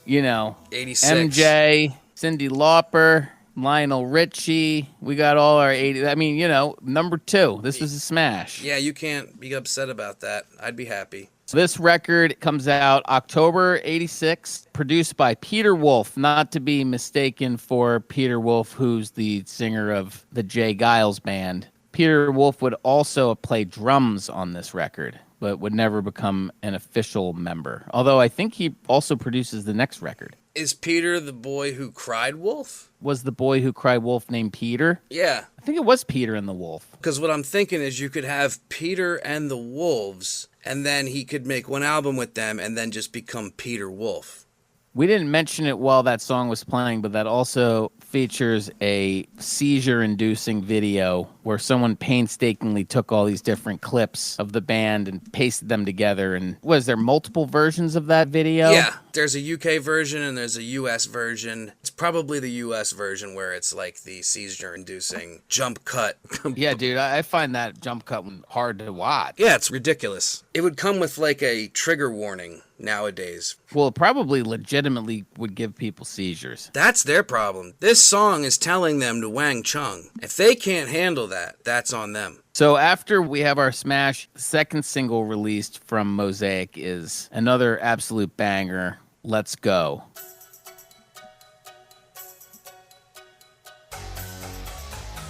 MJ, Cyndi Lauper, Lionel Richie. We got all our 80. I mean, number 2. This was a smash. Yeah, you can't be upset about that. I'd be happy. So this record comes out October 86, produced by Peter Wolf, not to be mistaken for Peter Wolf, who's the singer of the Jay Giles Band. Peter Wolf would also play drums on this record, but would never become an official member. Although I think he also produces the next record. Is Peter the boy who cried wolf? Was the boy who cried wolf named Peter? Yeah. I think it was Peter and the Wolf. Because what I'm thinking is you could have Peter and the Wolves, and then he could make one album with them and then just become Peter Wolf. We didn't mention it while that song was playing, but that also features a seizure-inducing video where someone painstakingly took all these different clips of the band and pasted them together. And was there multiple versions of that video? Yeah, there's a UK version and there's a US version. It's probably the US version where it's like the seizure-inducing jump cut. Yeah, dude, I find that jump cut hard to watch. Yeah, it's ridiculous. It would come with like a trigger warning nowadays. Well, it probably legitimately would give people seizures. That's their problem. This song is telling them to wang chung. If they can't handle that, that's on them. So after we have our smash, the second single released from Mosaic is another absolute banger, Let's Go.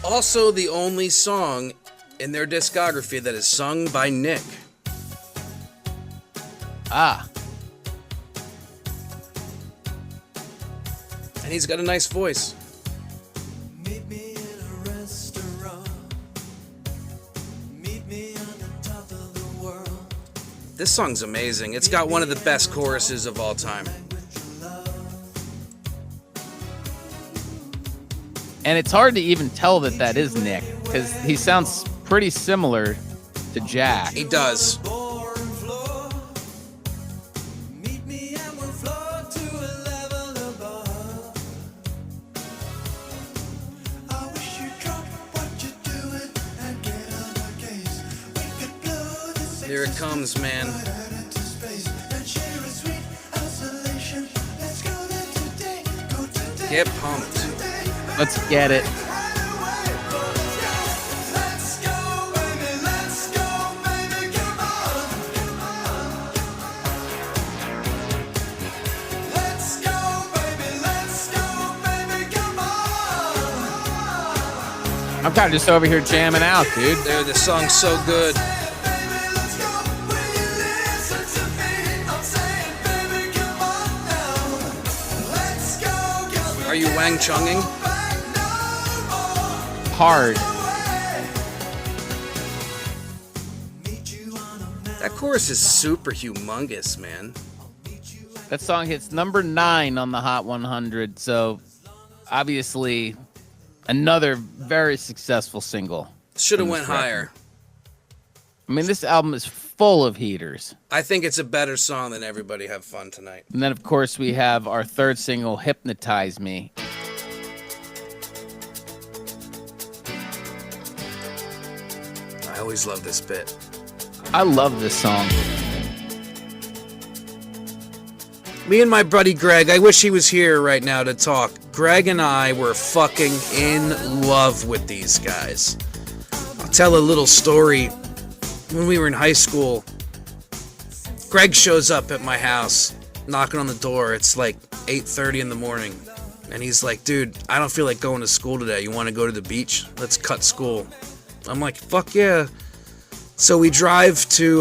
Also the only song in their discography that is sung by Nick. Ah. And he's got a nice voice. Meet me in a restaurant. Meet me on the top of the world. This song's amazing. It's got one of the best choruses of all time. And it's hard to even tell that is Nick, because he sounds pretty similar to Jack. He does. Meet me and we'll float to a level above. I wish you'd drop what you're doing and get on the case. We could blow this Here it comes, man. into space and share a sweet isolation. Let's go there today. Go today. Get pumped. Let's get it. Let's go, baby. Let's go, baby. Come on. Let's go, baby. Let's go, baby. Come on. I'm kind of just over here jamming out, dude. Dude, this song's so good. Baby, let's go. Will you listen to me? I'm saying, baby, come on now. Let's go, 'cause we Are you wang chunging? back no more. Hard. Meet you on a mountain. That chorus is super humongous, man. That song hits number 9 on the Hot 100, so obviously another very successful single. Should have from went this record. higher. I mean, this album is full of heaters. I think it's a better song than Everybody Have Fun Tonight. And then, of course, we have our third single, Hypnotize Me. I always love this bit. I love this song. Me and my buddy Greg, I wish he was here right now to talk. Greg and I were fucking in love with these guys. I'll tell a little story. When we were in high school, Greg shows up at my house, knocking on the door. It's like 8:30 in the morning. And he's like, dude, I don't feel like going to school today. You want to go to the beach? Let's cut school. I'm like, fuck yeah. So we drive to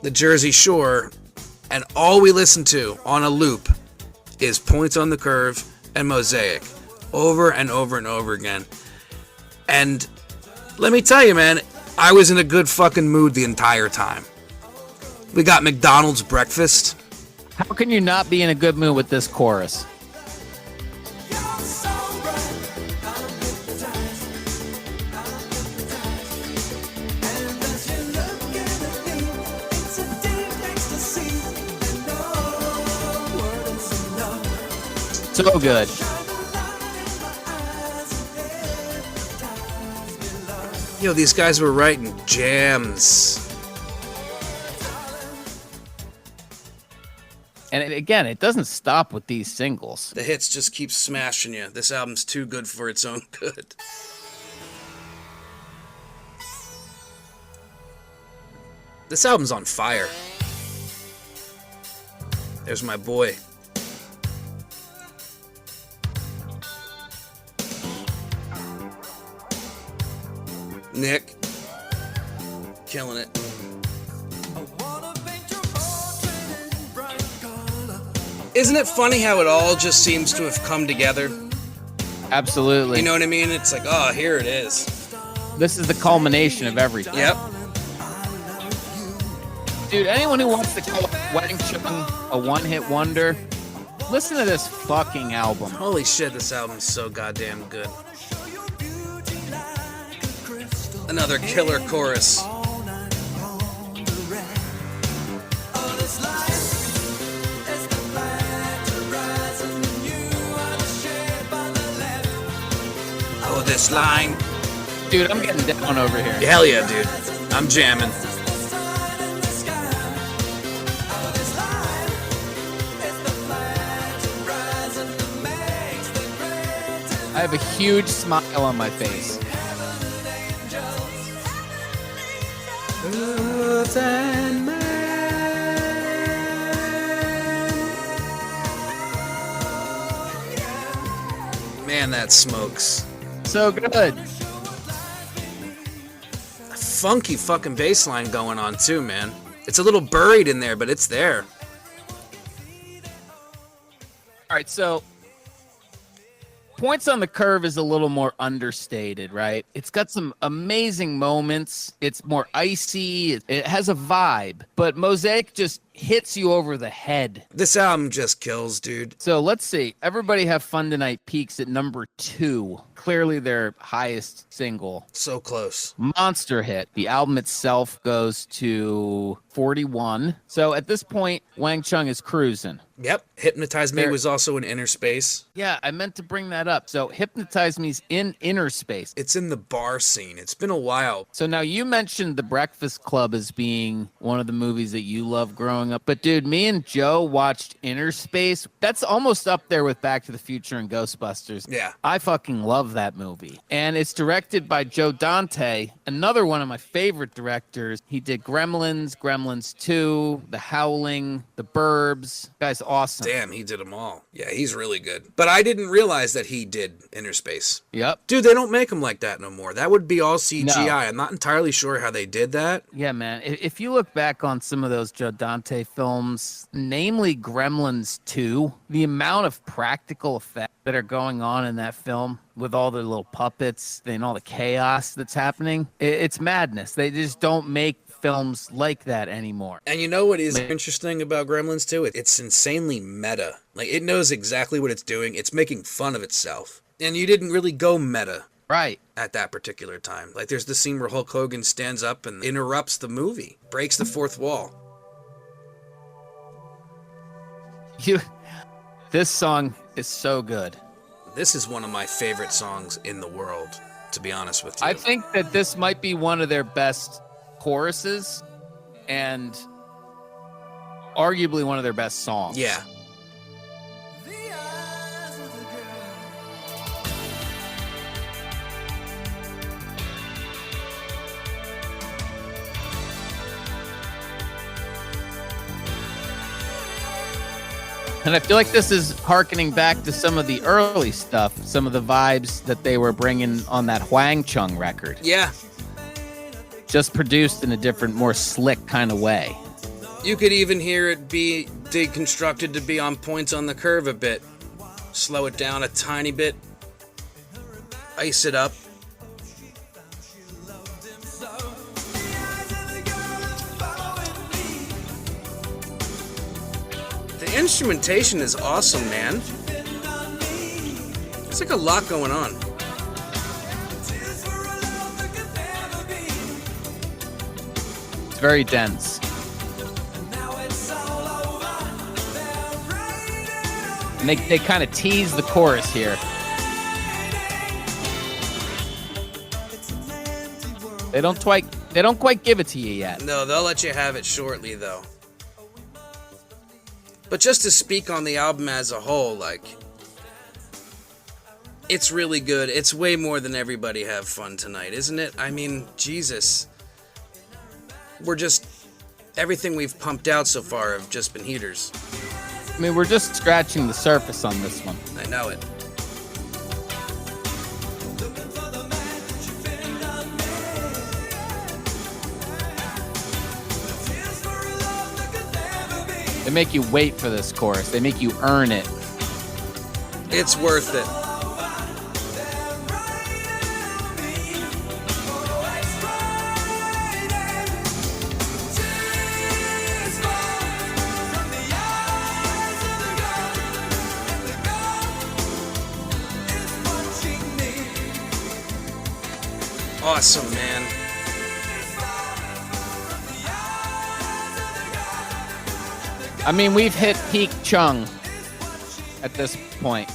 the Jersey Shore, and all we listen to on a loop is Points on the Curve and Mosaic over and over and over again. And let me tell you, man, I was in a good fucking mood the entire time. We got McDonald's breakfast. How can you not be in a good mood with this chorus? So good. Yo, these guys were writing jams. And again, it doesn't stop with these singles. The hits just keep smashing you. This album's too good for its own good. This album's on fire. There's my boy. Nick. Killing it. Isn't it funny how it all just seems to have come together? Absolutely. You know what I mean? It's like, oh, here it is. This is the culmination of everything. Yep. Dude, anyone who wants to call Wang Chung a one-hit wonder, listen to this fucking album. Holy shit, this album's so goddamn good. Another killer chorus. Oh, this line. Dude, I'm getting down over here. Hell yeah, dude. I'm jamming. I have a huge smile on my face. Man, that smokes. So good. Funky fucking bass line going on too, man. It's a little buried in there, but it's there. All right, so Points on the Curve is a little more understated, right? It's got some amazing moments. It's more icy. It has a vibe, but Mosaic just hits you over the head. This album just kills, dude. So let's see. Everybody Have Fun Tonight peaks at number 2. Clearly their highest single. So close. Monster hit. The album itself goes to 41. So at this point, Wang Chung is cruising. Yep. Hypnotize Me There- was also in Inner Space. Yeah, I meant to bring that up. So Hypnotize Me's in Inner Space. It's in the bar scene. It's been a while. So now you mentioned The Breakfast Club as being one of the movies that you love growing up. But dude, me and Joe watched Inner Space. That's almost up there with Back to the Future and Ghostbusters. Yeah. I fucking love that movie. And it's directed by Joe Dante, another one of my favorite directors. He did Gremlins, Gremlins 2, The Howling, The Burbs. Guy's awesome. Damn, he did them all. Yeah, he's really good. But I didn't realize that he did Inner Space. Yep. Dude, they don't make them like that no more. That would be all CGI. No. I'm not entirely sure how they did that. Yeah, man. If you look back on some of those Joe Dante films, namely Gremlins 2, the amount of practical effects that are going on in that film with all the little puppets and all the chaos that's happening, it's madness. They just don't make films like that anymore. And you know what is interesting about Gremlins 2? It's insanely meta. Like, it knows exactly what it's doing. It's making fun of itself. And you didn't really go meta Right. at that particular time. Like, there's the scene where Hulk Hogan stands up and interrupts the movie, breaks the fourth wall. This song is so good. This is one of my favorite songs in the world, to be honest with you. I think that this might be one of their best choruses and arguably one of their best songs. Yeah. And I feel like this is harkening back to some of the early stuff, some of the vibes that they were bringing on that Huang Chung record. Yeah, Just produced in a different, more slick kind of way. you could even hear it be deconstructed to be on points on the curve a bit. Slow it down a tiny bit. Ice it up. The instrumentation is awesome, man. There's like a lot going on. It's very dense. And they kind of tease the chorus here. They don't quite give it to you yet. No, they'll let you have it shortly, though. But just to speak on the album as a whole, like, it's really good. It's way more than Everybody Have Fun Tonight, isn't it? I mean, Jesus. Everything we've pumped out so far have just been heaters. I mean, we're just scratching the surface on this one. I know it. They make you wait for this chorus. They make you earn it. It's worth it. Awesome, man. I mean, we've hit peak Chung at this point.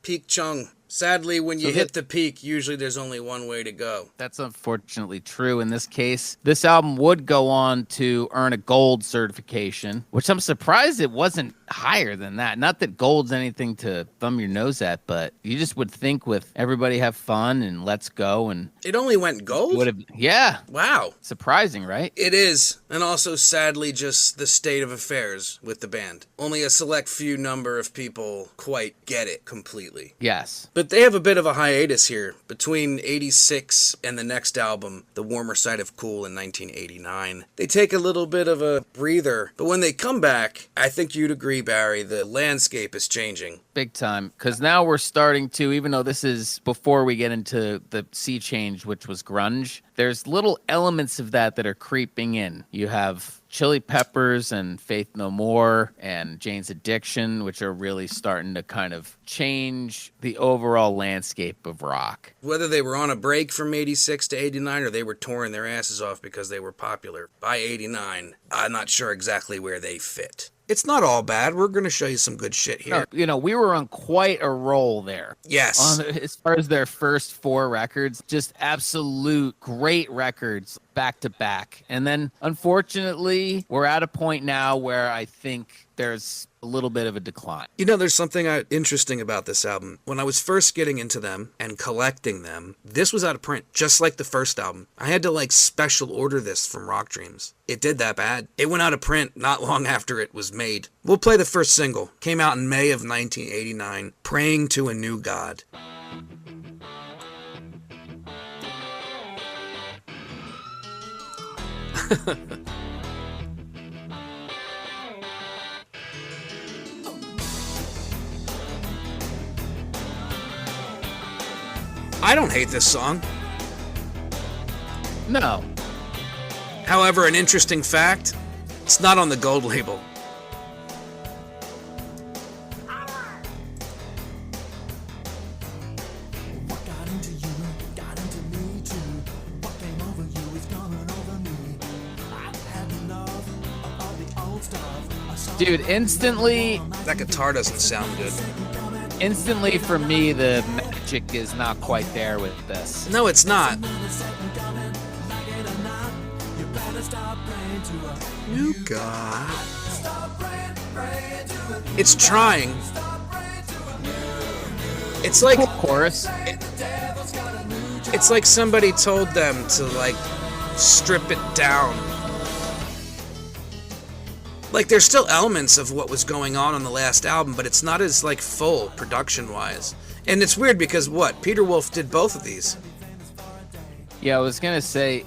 Peak Chung. Sadly, when you So hit the peak, usually there's only one way to go. That's unfortunately true in this case. This album would go on to earn a gold certification, which I'm surprised it wasn't higher than that. Not that gold's anything to thumb your nose at, but you just would think with Everybody Have Fun and Let's Go and It only went gold? would have, yeah, Wow. surprising, right? It is. And also, sadly, just the state of affairs with the band. Only a select few number of people quite get it completely. Yes. But they have a bit of a hiatus here. Between 86 and the next album, The Warmer Side of Cool in 1989. They take a little bit of a breather. But when they come back, I think you'd agree, Barry, the landscape is changing. Big time. Because now we're starting to, even though this is before we get into the sea change, which was grunge, there's little elements of that are creeping in. You have Chili Peppers and Faith No More and Jane's Addiction, which are really starting to kind of change the overall landscape of rock. Whether they were on a break from 86 to 89 or they were touring their asses off because they were popular by 89, I'm not sure exactly where they fit. It's not all bad. We're going to show you some good shit here. You know, we were on quite a roll there. Yes. As far as their first 4 records, just absolute great records back to back. And then, unfortunately, we're at a point now where I think there's a little bit of a decline. You know, there's something interesting about this album. When I was first getting into them and collecting them, this was out of print, just like the first album. I had to, special order this from Rock Dreams. It did that bad. It went out of print not long after it was made. We'll play the first single. Came out in May of 1989, Praying to a New God. I don't hate this song. No. However, an interesting fact, it's not on the gold label. Dude, instantly That guitar doesn't sound good. Instantly, for me, the magic is not quite there with this. No, it's not. New God. It's trying. It's like Chorus. It's like somebody told them to, like, strip it down. Like, there's still elements of what was going on the last album, but it's not as, like, full production-wise. And it's weird because, Peter Wolf did both of these. Yeah, I was going to say,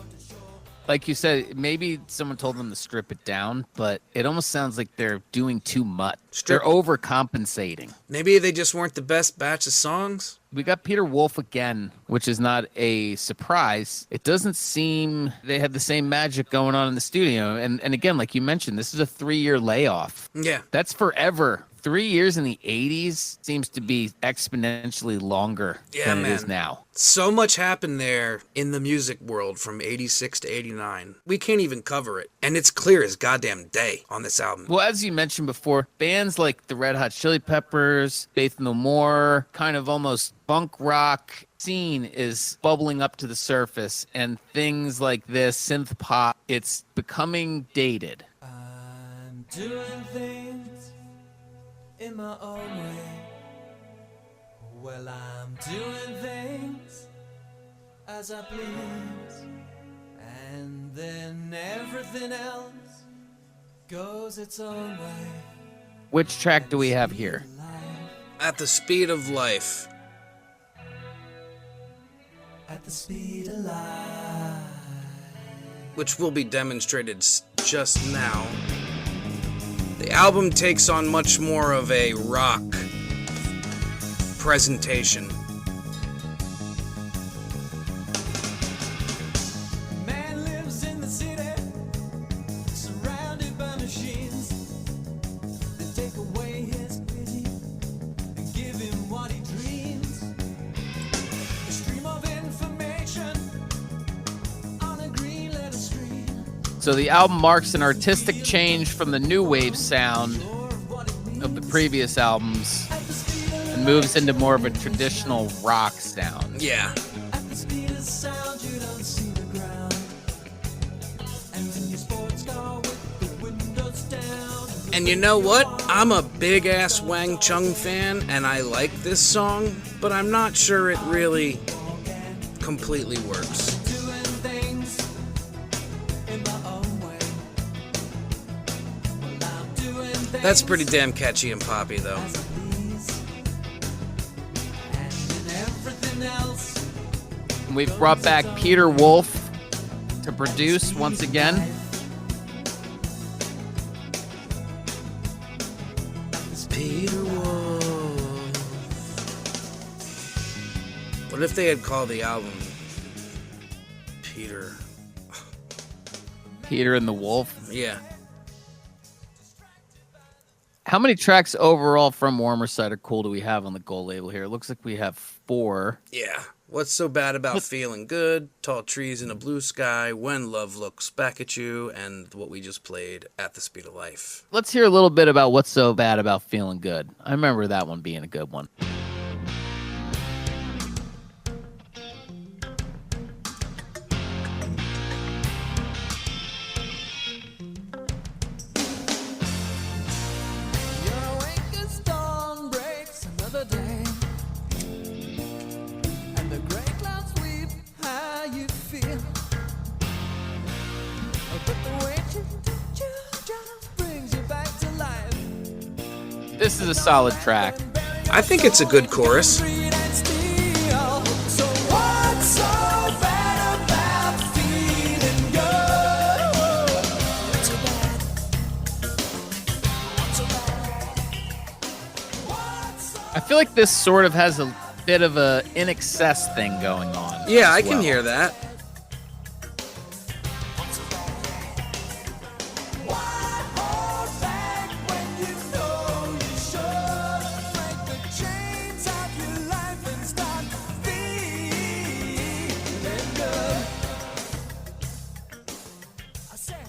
like you said, maybe someone told them to strip it down, but it almost sounds like they're doing too much. They're overcompensating. Maybe they just weren't the best batch of songs. We got Peter Wolf again, which is not a surprise. It doesn't seem they had the same magic going on in the studio. And again, like you mentioned, this is a 3-year layoff. Yeah. That's forever. 3 years in the 80s seems to be exponentially longer than it is now. So much happened there in the music world from 86 to 89. We can't even cover it. And it's clear as goddamn day on this album. Well, as you mentioned before, bands like the Red Hot Chili Peppers, Faith No More, kind of almost punk rock scene is bubbling up to the surface. And things like this, synth pop, it's becoming dated. I'm doing things in my own way. Well, I'm doing things as I please, and then everything else goes its own way. Which track do we have here? At the Speed of Life. At the speed of light. Which will be demonstrated just now. The album takes on much more of a rock presentation. Man lives in the city, surrounded by machines. They take away his pity and give him what he dreams. A stream of information on a green letter screen. So the album marks an artistic change from the new wave sound of the previous albums and moves into more of a traditional rock sound. Yeah. At the speed of sound, you don't see the ground. And in your sports car with the windows down. And you know what? I'm a big-ass Wang Chung fan, and I like this song, but I'm not sure it really completely works. Doing things in my own way. Well, I'm doing things That's pretty damn catchy and poppy, though. as I please. And in everything else, And we've brought back Peter Wolf to produce once again. Peter Wolf. What if they had called the album Peter? Peter and the Wolf. Yeah. How many tracks overall from Warmer Side of Cool do we have on the Gold label here? It looks like we have 4. Yeah. What's so bad about Feeling Good, Tall Trees in a Blue Sky, When Love Looks Back at You, and what we just played, At the Speed of Life. Let's hear a little bit about what's so bad about Feeling Good. I remember that one being a good one. you're awake as dawn breaks another day. And the gray clouds weep how you feel. But the way you touch you just brings you back to life. This is a solid track. I think it's a good chorus. So what's so bad about feeling good? What's so bad? What's so bad? What's so I feel like this sort of has a bit of a In Excess thing going on. Yeah, as I can well. hear that. Why hold back when you know you should? Break the chains of your life and start feeling good. I said,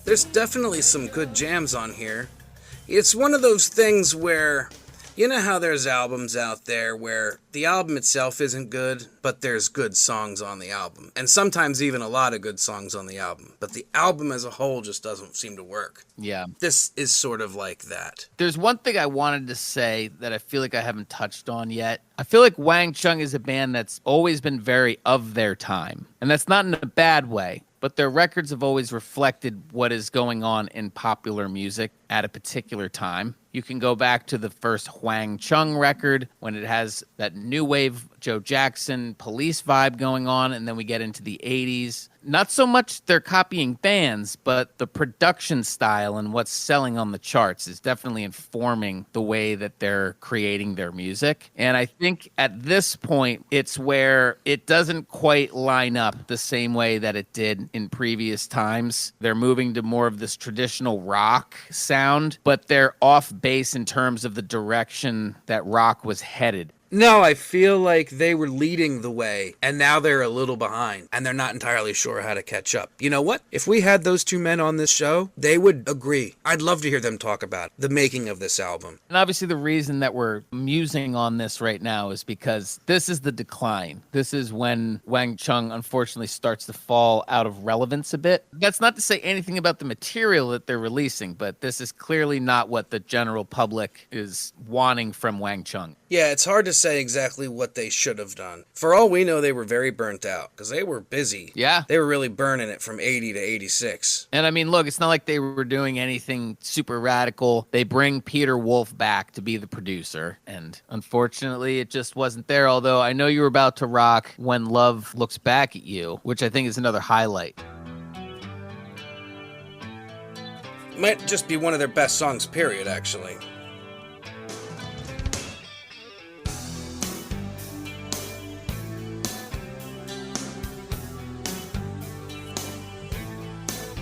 There's definitely some good jams on here. It's one of those things where You know how there's albums out there where the album itself isn't good, but there's good songs on the album. And sometimes even a lot of good songs on the album. But the album as a whole just doesn't seem to work. Yeah. This is sort of like that. There's one thing I wanted to say that I feel like I haven't touched on yet. I feel like Wang Chung is a band that's always been very of their time. And that's not in a bad way, but their records have always reflected what is going on in popular music at a particular time. You can go back to the first Wang Chung record when it has that new wave Joe Jackson Police vibe going on, and then we get into the 80s. Not so much they're copying bands, but the production style and what's selling on the charts is definitely informing the way that they're creating their music. And I think at this point, it's where it doesn't quite line up the same way that it did in previous times. They're moving to more of this traditional rock sound, but they're off base in terms of the direction that rock was headed. No, I feel like they were leading the way, and now they're a little behind, and they're not entirely sure how to catch up. You know what? If we had those two men on this show, they would agree. I'd love to hear them talk about the making of this album. And obviously the reason that we're musing on this right now is because this is the decline. This is when Wang Chung unfortunately starts to fall out of relevance a bit. That's not to say anything about the material that they're releasing, but this is clearly not what the general public is wanting from Wang Chung. Yeah, it's hard to say exactly what they should have done. For all we know, they were very burnt out because they were busy. Yeah. They were really burning it from 80 to 86. And I mean, look, it's not like they were doing anything super radical. They bring Peter Wolf back to be the producer. And unfortunately, it just wasn't there. Although I know you were about to rock When Love Looks Back at You, which I think is another highlight. Might just be one of their best songs, period, actually.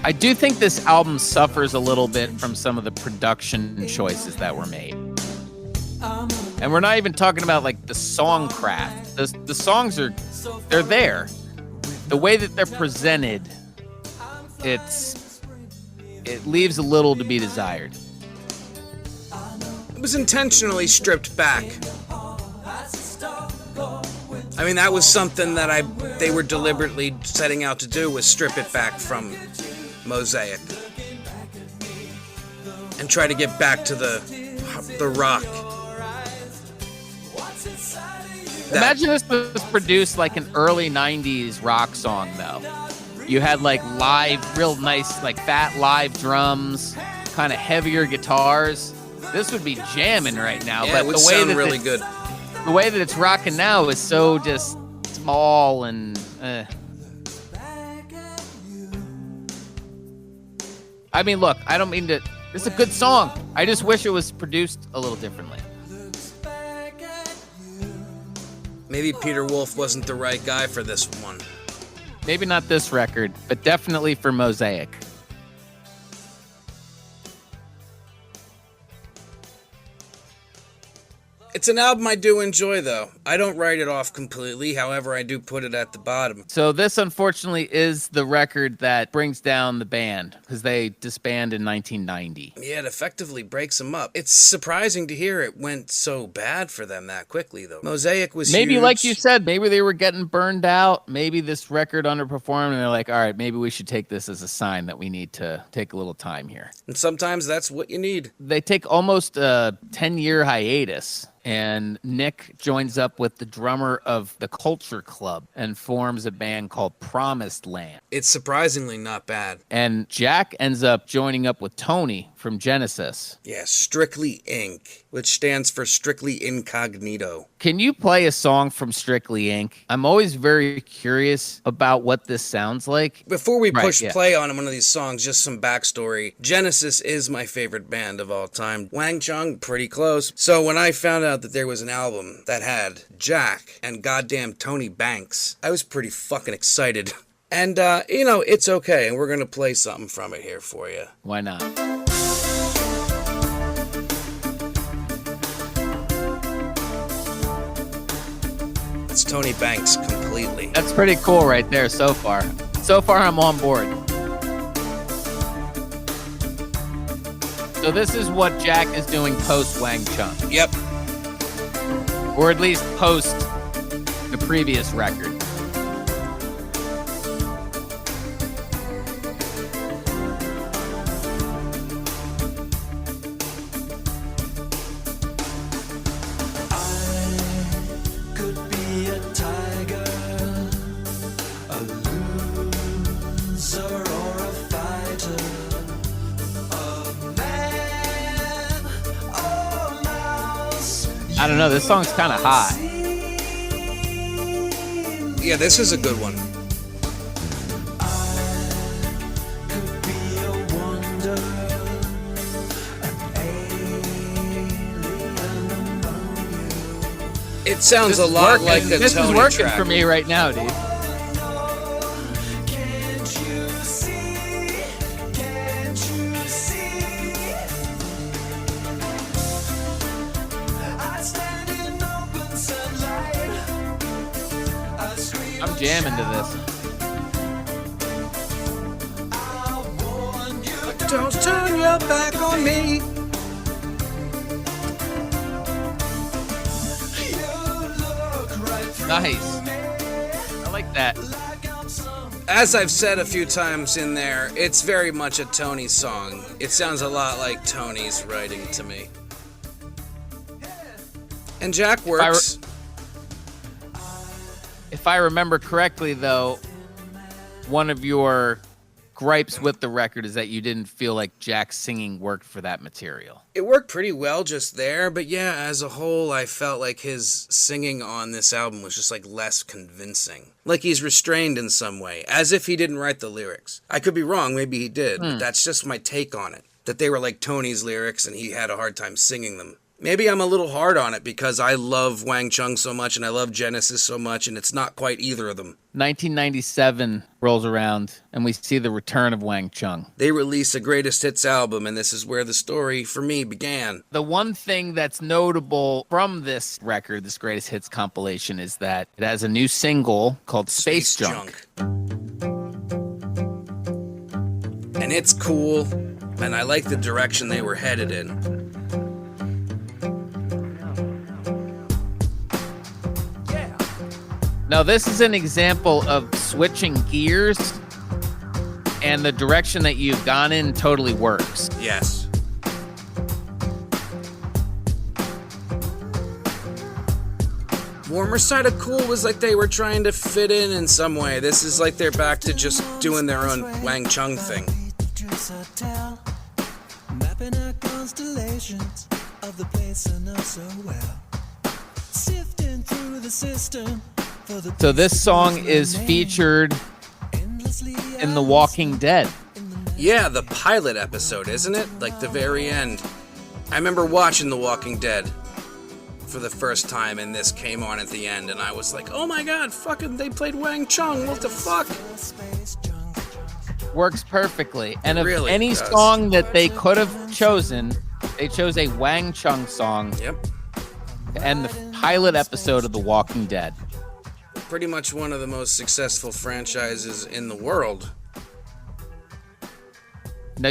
I do think this album suffers a little bit from some of the production choices that were made. And we're not even talking about like the song craft. The songs they're there. The way that they're presented, it leaves a little to be desired. It was intentionally stripped back. I mean, that was something that they were deliberately setting out to do, was strip it back from Mosaic and try to get back to the rock. Imagine this was produced like an early 90s rock song, though. You had like live, real nice, like fat live drums, kind of heavier guitars. This would be jamming right now. Yeah, but it would the way sound that really good. The way that it's rocking now is so just small and I mean, look, I don't mean to... It's a good song. I just wish it was produced a little differently. Maybe Peter Wolf wasn't the right guy for this one. Maybe not this record, but definitely for Mosaic. It's an album I do enjoy, though. I don't write it off completely. However, I do put it at the bottom. So this, unfortunately, is the record that brings down the band because they disbanded in 1990. Yeah, it effectively breaks them up. It's surprising to hear it went so bad for them that quickly, though. Mosaic was Maybe, huge. like you said, maybe they were getting burned out. Maybe this record underperformed, and they're like, all right, maybe we should take this as a sign that we need to take a little time here. And sometimes that's what you need. They take almost a 10-year hiatus. And Nick joins up with the drummer of the Culture Club and forms a band called Promised Land. It's surprisingly not bad. And Jack ends up joining up with Tony from Genesis. Yeah, Strictly Inc., which stands for Strictly Incognito. Can you play a song from Strictly Inc.? I'm always very curious about what this sounds like. Before we push play on one of these songs, just some backstory. Genesis is my favorite band of all time. Wang Chung, pretty close. So when I found out that there was an album that had Jack and goddamn Tony Banks, I was pretty fucking excited. And, it's okay, and we're going to play something from it here for you. Why not? It's Tony Banks completely. That's pretty cool right there so far. So far, I'm on board. So this is what Jack is doing post Wang Chung. Yep. or at least post the previous record. Could be a tiger, a loser or a fighter, a man or mouse. I don't know, this song's kind of hot. Yeah, this is a good one. Could be a wonder, an alien among you. It sounds a This is lot working. like a This Tony is working track. for me right now, dude. Can't you see? Can't you see? I stand in open sunlight. I scream. I'm jamming to this. I warn you. Don't turn your back on me. You look right through Nice. I like that. like I'm some. As I've said a few times in there, it's very much a Tony song. It sounds a lot like Tony's writing to me. And Jack works. If I remember correctly, though, one of your gripes with the record is that you didn't feel like Jack's singing worked for that material. It worked pretty well just there, but yeah, as a whole, I felt like his singing on this album was just like less convincing. Like he's restrained in some way, as if he didn't write the lyrics. I could be wrong, maybe he did, but that's just my take on it. That they were like Tony's lyrics and he had a hard time singing them. Maybe I'm a little hard on it because I love Wang Chung so much and I love Genesis so much, and it's not quite either of them. 1997 rolls around, and we see the return of Wang Chung. They release a greatest hits album, and this is where the story for me began. The one thing that's notable from this record, this greatest hits compilation, is that it has a new single called Space Junk. And it's cool, and I like the direction they were headed in. Now, this is an example of switching gears, and the direction that you've gone in totally works. Yes. Warmer Side of Cool was like they were trying to fit in some way. This is like they're back to just doing their own Wang Chung thing. Mapping out constellations of the place I know so well. Sifting through the system for the So this song is featured endlessly in The Walking Dead. Yeah, the pilot episode, isn't it? Like the very end. I remember watching The Walking Dead for the first time, and this came on at the end, and I was like, oh my god, fucking they played Wang Chung, what the fuck? space junk. Works perfectly. And of really any does. song that they could have chosen, they chose a Wang Chung song Yep. to end the pilot episode of The Walking Dead. Pretty much one of the most successful franchises in the world. Now,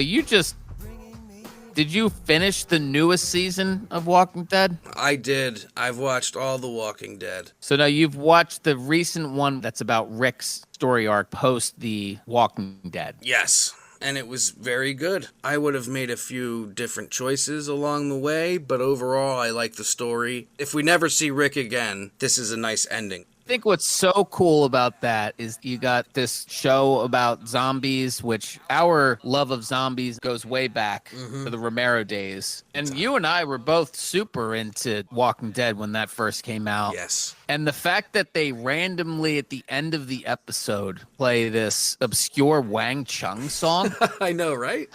did you finish the newest season of Walking Dead? I did. I've watched all The Walking Dead. So now you've watched the recent one that's about Rick's story arc post The Walking Dead. Yes. And it was very good. I would have made a few different choices along the way, but overall, I like the story. If we never see Rick again, this is a nice ending. I think what's so cool about that is you got this show about zombies, which our love of zombies goes way back to the Romero days. And you and I were both super into Walking Dead when that first came out. Yes. And the fact that they randomly at the end of the episode play this obscure Wang Chung song. I know, right?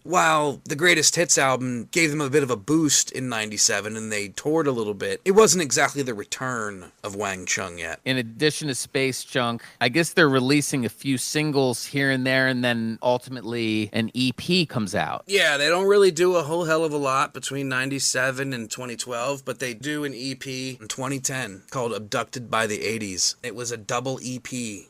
While the Greatest Hits album gave them a bit of a boost in 97 and they toured a little bit, it wasn't exactly the return of Wang Chung yet. In addition to Space Junk, I guess they're releasing a few singles here and there, and then ultimately an EP comes out. Yeah, they don't really do a whole hell of a lot between 97 and 2012, but they do an EP in 2010 called Abducted by the 80s. It was a double EP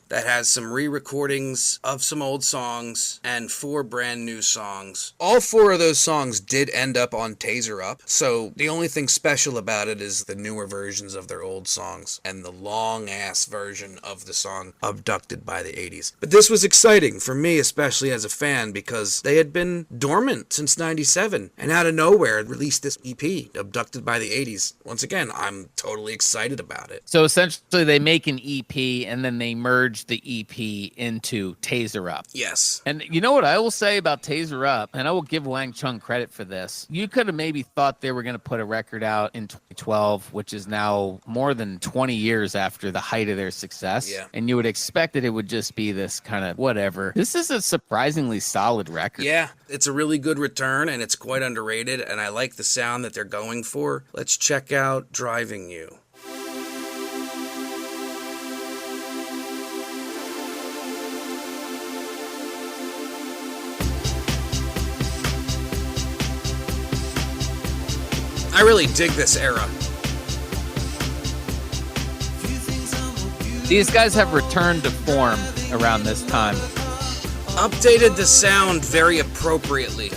that has some re-recordings of some old songs and 4 brand new songs. songs. All 4 of those songs did end up on Taser Up, so the only thing special about it is the newer versions of their old songs and the long-ass version of the song Abducted by the 80s. But this was exciting for me, especially as a fan, because they had been dormant since 97, and out of nowhere released this EP, Abducted by the 80s. Once again, I'm totally excited about it. So essentially, they make an EP and then they merge the EP into Taser Up. Yes. And you know what I will say about Taser Up, and I will give Wang Chung credit for this. You could have maybe thought they were going to put a record out in 2012, which is now more than 20 years after the height of their success. Yeah. And you would expect that it would just be this kind of whatever. This is a surprisingly solid record. Yeah, it's a really good return, and it's quite underrated, and I like the sound that they're going for. Let's check out Driving You. I really dig this era. These guys have returned to form around this time. Updated the sound very appropriately.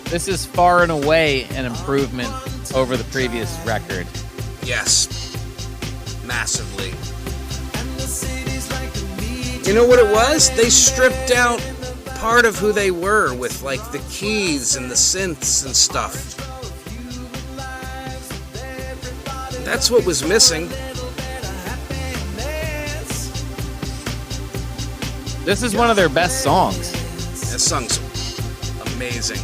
This is far and away an improvement over the previous record. Yes. Massively. You know what it was? They stripped out part of who they were with like the keys and the synths and stuff. That's what was missing. This is one of their best songs. That song's amazing.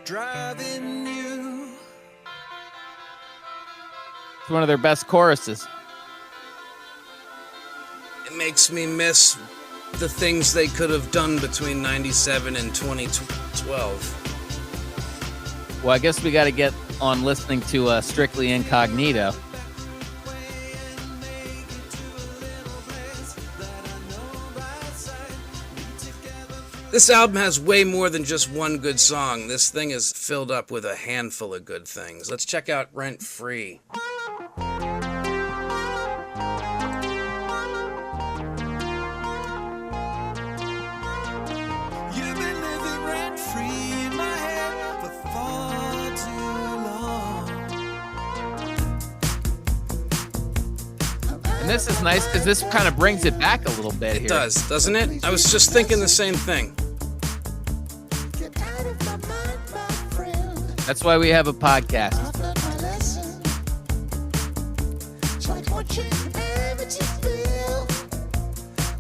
Driving you. It's one of their best choruses. It makes me miss the things they could have done between 97 and 2012. Well, I guess we got to get on listening to Strictly Incognito. This album has way more than just one good song. This thing is filled up with a handful of good things. Let's check out Rent Free. You've been living rent free in my head for far too long. And this is nice because this kind of brings it back a little bit here. It does, doesn't it? I was just thinking the same thing. Get out of my mind, my friend. That's why we have a podcast. I've learned my lesson. It's like watching Amityville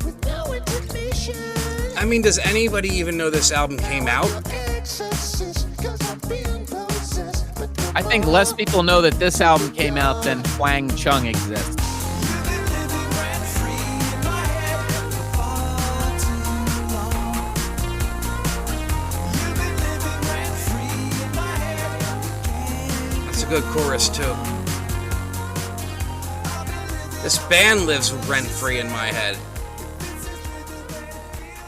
with no intermission. I mean, does anybody even know this album came out? I think less people know that this album came out than Wang Chung exists. That's a good chorus, too. This band lives rent-free in my head.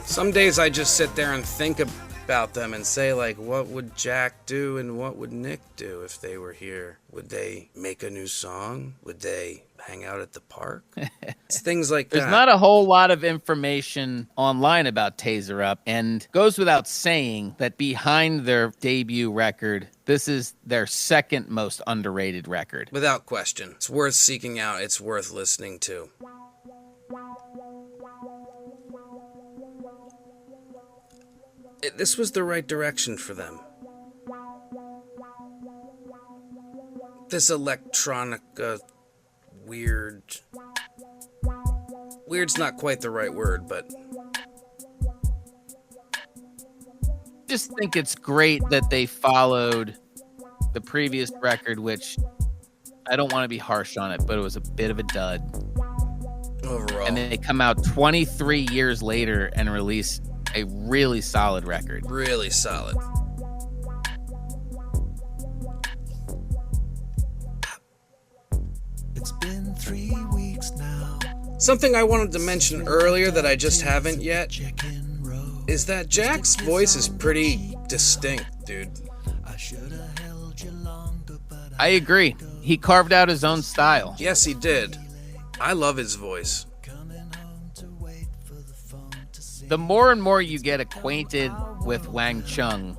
Some days I just sit there and think about them and say, like, what would Jack do and what would Nick do if they were here? Would they make a new song? Would they hang out at the park? It's things like that. There's not a whole lot of information online about Taser Up, and goes without saying that behind their debut record, this is their second most underrated record. Without question. It's worth seeking out. It's worth listening to. This was the right direction for them. This electronica weird... Weird's not quite the right word, but... Just think it's great that they followed the previous record, which I don't want to be harsh on it, but it was a bit of a dud. Overall. And then they come out 23 years later and release a really solid record. Really solid. It's been 3 weeks now. Something I wanted to mention earlier that I just haven't yet Chicken roast. is that Jack's voice is pretty distinct, dude. I should have held you longer, but I agree. He carved out his own style. Yes, he did. I love his voice. coming home to wait for the phone to sing. The more and more you get acquainted with Wang Chung,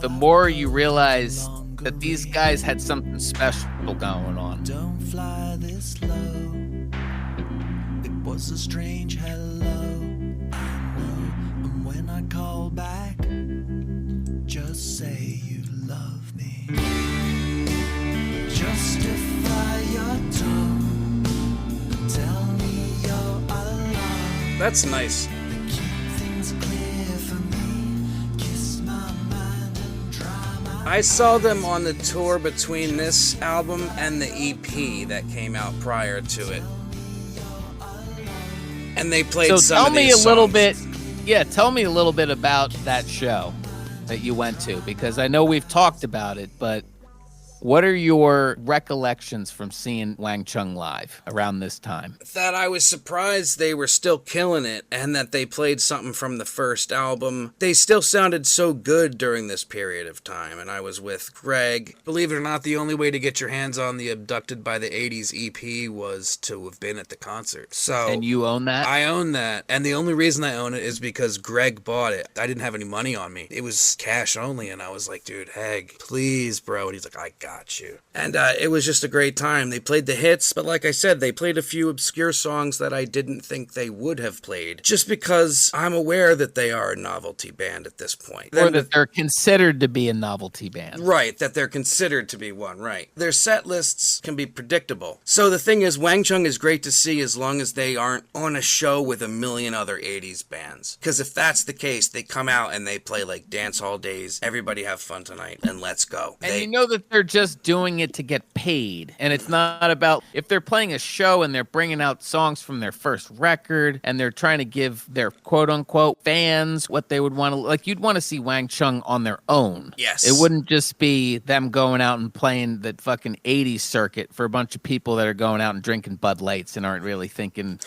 the more you realize that these guys had something special going on. Don't fly this low. It was a strange hello. I know. And when I call back, just say you love me. Justify your tone. Tell me you're alone. That's nice. Keep things clear for me. Kiss my mind and dry my I saw them on the tour between this album and the EP that came out prior to it. And they played So some tell of me these a little songs. bit, tell me a little bit about that show that you went to, because I know we've talked about it, but what are your recollections from seeing Wang Chung live around this time? That I was surprised they were still killing it and that they played something from the first album. They still sounded so good during this period of time, and I was with Greg. Believe it or not, the only way to get your hands on the Abducted by the 80s EP was to have been at the concert. So And you own that? I own that, and the only reason I own it is because Greg bought it. I didn't have any money on me. It was cash only, and I was like, dude, Heg, please, bro. And he's like, I got you. And it was just a great time. They played the hits, but like I said, they played a few obscure songs that I didn't think they would have played, just because I'm aware that they are a novelty band at this point. Or that they're considered to be a novelty band. Right, that they're considered to be one, right. Their set lists can be predictable. So the thing is, Wang Chung is great to see as long as they aren't on a show with a million other 80s bands. Because if that's the case, they come out and they play like Dance Hall Days, Everybody Have Fun Tonight, and Let's Go. And you know that they're just doing it to get paid. And it's not about, if they're playing a show and they're bringing out songs from their first record and they're trying to give their quote unquote fans what they would want to, like, you'd want to see Wang Chung on their own. Yes. It wouldn't just be them going out and playing the fucking 80s circuit for a bunch of people that are going out and drinking Bud Lights and aren't really thinking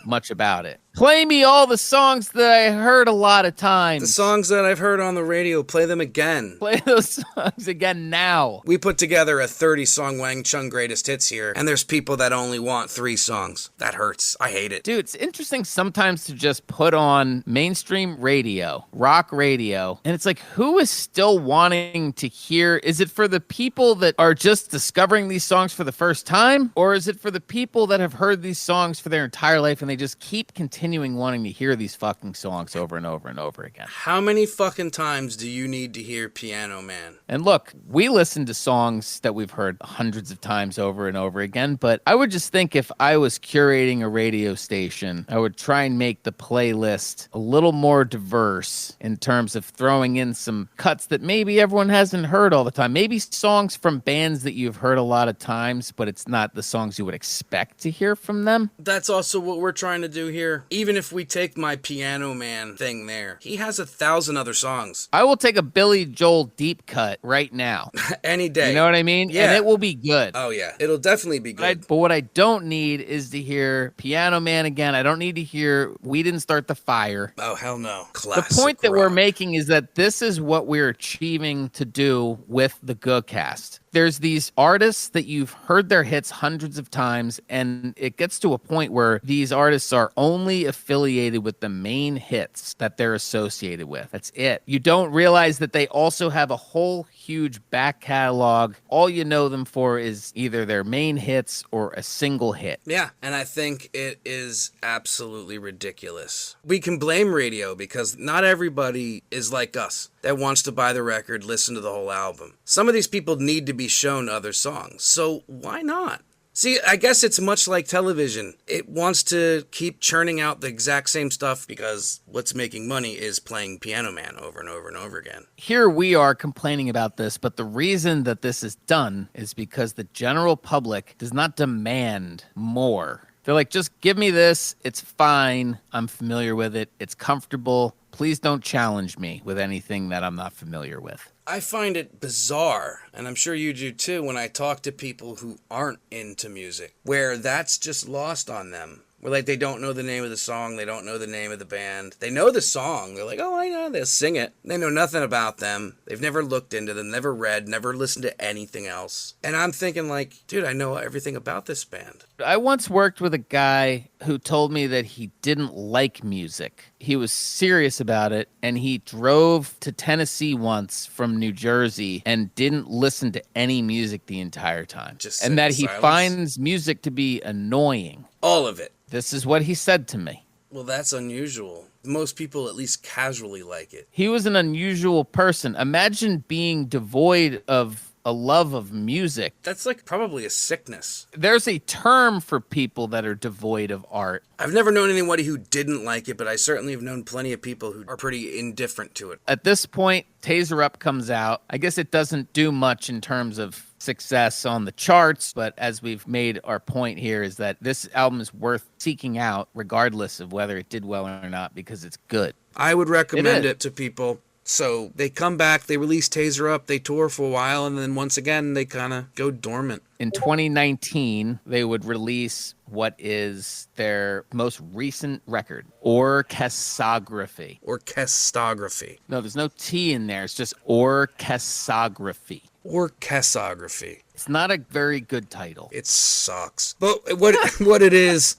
much about it. Play me all the songs that I heard a lot of times. The songs that I've heard on the radio, play them again. Play those songs again now. We put together a 30-song Wang Chung greatest hits here, and there's people that only want 3 songs. That hurts. I hate it. Dude, it's interesting sometimes to just put on mainstream radio, rock radio, and it's like, who is still wanting to hear? Is it for the people that are just discovering these songs for the first time? Or is it for the people that have heard these songs for their entire life and they just keep continuing wanting to hear these fucking songs over and over and over again? How many fucking times do you need to hear Piano Man? And look, we listen to songs that we've heard hundreds of times over and over again, but I would just think if I was curating a radio station, I would try and make the playlist a little more diverse in terms of throwing in some cuts that maybe everyone hasn't heard all the time. Maybe songs from bands that you've heard a lot of times, but it's not the songs you would expect to hear from them. That's also what we're trying to do here. Even if we take my Piano Man thing there, he has 1,000 other songs. I will take a Billy Joel deep cut right now. Any day. You know what I mean? Yeah. And it will be good. Oh, yeah. It'll definitely be good. But what I don't need is to hear Piano Man again. I don't need to hear We Didn't Start the Fire. Oh, hell no. The Classic point that we're rock. making is that this is what we're achieving to do with the Goodcast. There's these artists that you've heard their hits hundreds of times, and it gets to a point where these artists are only affiliated with the main hits that they're associated with. That's it. You don't realize that they also have a whole huge back catalog. All you know them for is either their main hits or a single hit. Yeah, and I think it is absolutely ridiculous. We can blame radio because not everybody is like us that wants to buy the record, listen to the whole album. Some of these people need to be shown other songs, so why not? See, I guess it's much like television. It wants to keep churning out the exact same stuff because what's making money is playing Piano Man over and over and over again. Here we are complaining about this, but the reason that this is done is because the general public does not demand more. They're like, just give me this. It's fine. I'm familiar with it. It's comfortable. Please don't challenge me with anything that I'm not familiar with. I find it bizarre, and I'm sure you do too, when I talk to people who aren't into music, where that's just lost on them. Where like they don't know the name of the song, they don't know the name of the band. They know the song. They're like, oh, I know. They'll sing it. They know nothing about them. They've never looked into them, never read, never listened to anything else. And I'm thinking like, dude, I know everything about this band. I once worked with a guy who told me that he didn't like music. He was serious about it, and he drove to Tennessee once from New Jersey and didn't listen to any music the entire time. Just and sit that in he silence? finds music to be annoying. All of it. This is what he said to me. Well, that's unusual. Most people at least casually like it. He was an unusual person. Imagine being devoid of a love of music. That's like probably a sickness. There's a term for people that are devoid of art. I've never known anybody who didn't like it, but I certainly have known plenty of people who are pretty indifferent to it. At this point, Taser Up comes out. I guess it doesn't do much in terms of success on the charts, but as we've made our point here is that this album is worth seeking out regardless of whether it did well or not because it's good. I would recommend is. it to people. So they come back, they release Taser Up, they tour for a while, and then once again, they kind of go dormant. In 2019, they would release what is their most recent record, Orchesography. Orchestography. No, there's no T in there. It's just Orchesography. Orchestography. It's not a very good title. It sucks. But what it is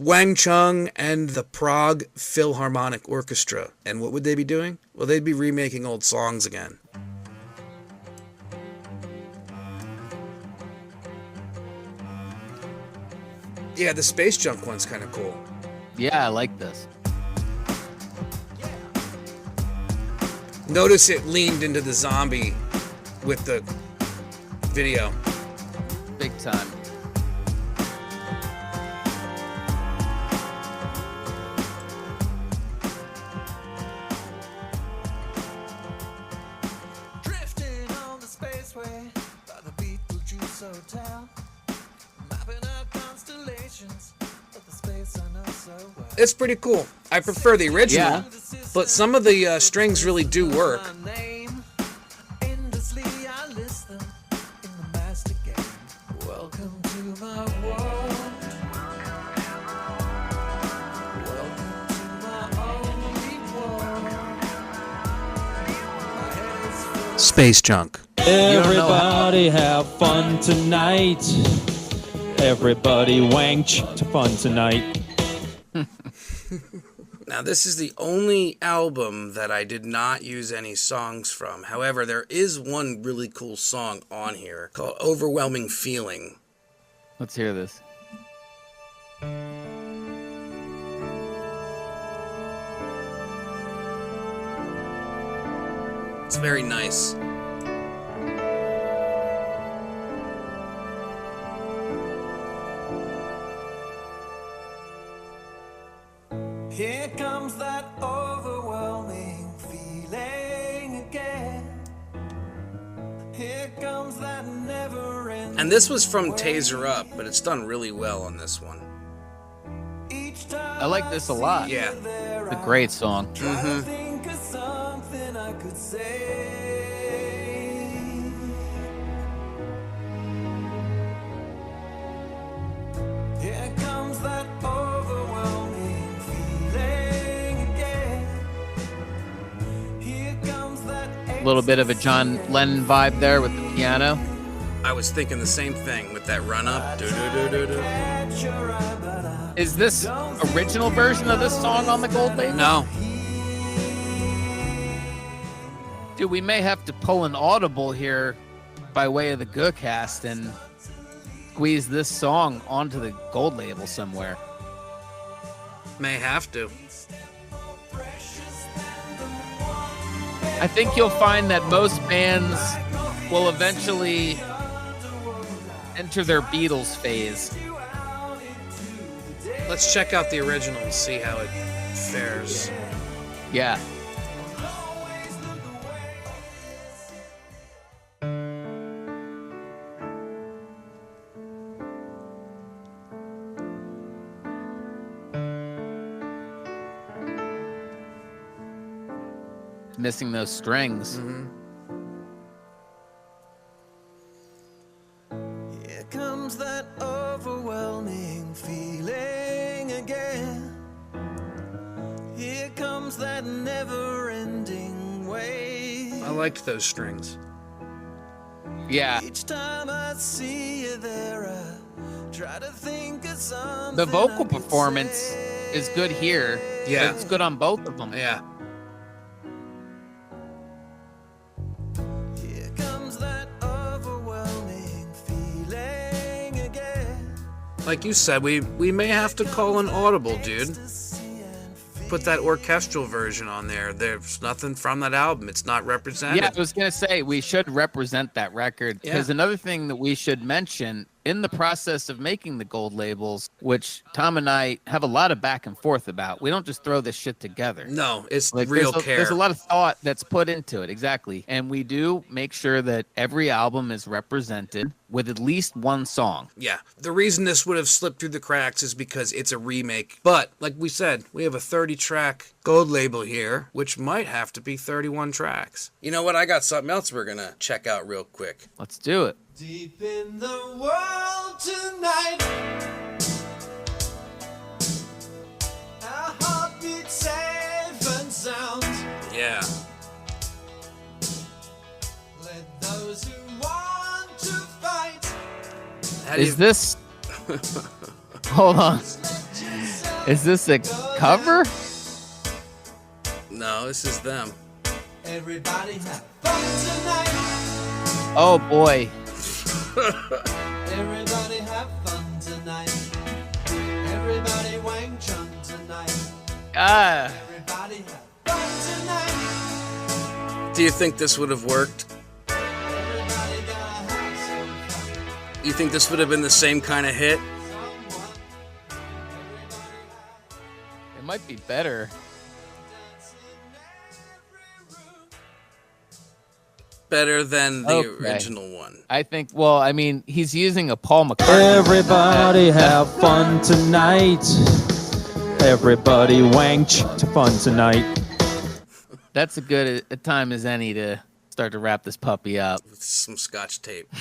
Wang Chung and the Prague Philharmonic Orchestra. And what would they be doing? Well, they'd be remaking old songs again. Yeah, the Space Junk one's kind of cool. Yeah, I like this. Notice it leaned into the zombie with the video. Big time. Drifting on the spaceway by the Beetlejuice Hotel, mapping out constellations of the space I know so well. It's pretty cool. I prefer the original, Yeah. but some of the strings really do work. My name, endlessly I list them in the master game. Welcome to my world. Welcome to my only world. My head is full. Space Junk. Everybody have fun tonight. Everybody wank to fun tonight. Now, this is the only album that I did not use any songs from. However, there is one really cool song on here called Overwhelming Feeling. Let's hear this. It's very nice. Here comes that overwhelming feeling again. Here comes that never ending. And this was from Taser Up, but it's done really well on this one. Each time I like this a lot. Yeah. It's a great song. I try to think of something I could say. Here comes that overwhelming feeling again. Here comes that A little bit of a John Lennon vibe there with the piano. I was thinking the same thing with that run up. Do-do-do-do-do. at your eye, but I Is this original version of this song on the gold label? No. Dude, we may have to pull an audible here by way of the Goocast and squeeze this song onto the gold label somewhere. May have to. I think you'll find that most bands will eventually enter their Beatles phase. Let's check out the original and see how it fares. Yeah. missing those strings. Here comes that overwhelming feeling again. Here comes that never-ending wave. I liked those strings. Yeah, Each time I see you there, I try to think of something. the vocal I could performance say. is good here. Yeah. but it's good on both of them. Yeah. Here comes that overwhelming feeling again. Like you said, we may have to call an audible, dude. Ecstasy and fear. Put that orchestral version on there. There's nothing from that album. It's not represented. Yeah, I was gonna say we should represent that record because Yeah. another thing that we should mention in the process of making the gold labels, which Tom and I have a lot of back and forth about. We don't just throw this shit together. No, it's Like real there's care. there's a lot of thought that's put into it, exactly. And we do make sure that every album is represented with at least one song. Yeah. The reason this would have slipped through the cracks is because it's a remake. But, like we said, we have a 30-track gold label here, which might have to be 31 tracks. You know what? I got something else we're going to check out real quick. Let's do it. Deep in the world tonight, our heartbeat safe and sound. Yeah. Let those who want to fight. How do Is you- this Hold on. Is this a cover? No, this is them. Everybody have fun tonight. Oh boy. Everybody have fun tonight. Everybody Wang Chung tonight. Ah. Everybody have fun tonight. Do you think this would have worked? Everybody gotta have some fun. You think this would have been the same kind of hit? Someone. It might be better. Better than the Okay. original one. I think, well, I mean, he's using a Paul McCartney. Everybody have fun tonight. Everybody wang to fun tonight. That's a good a time as any to start to wrap this puppy up. With some scotch tape.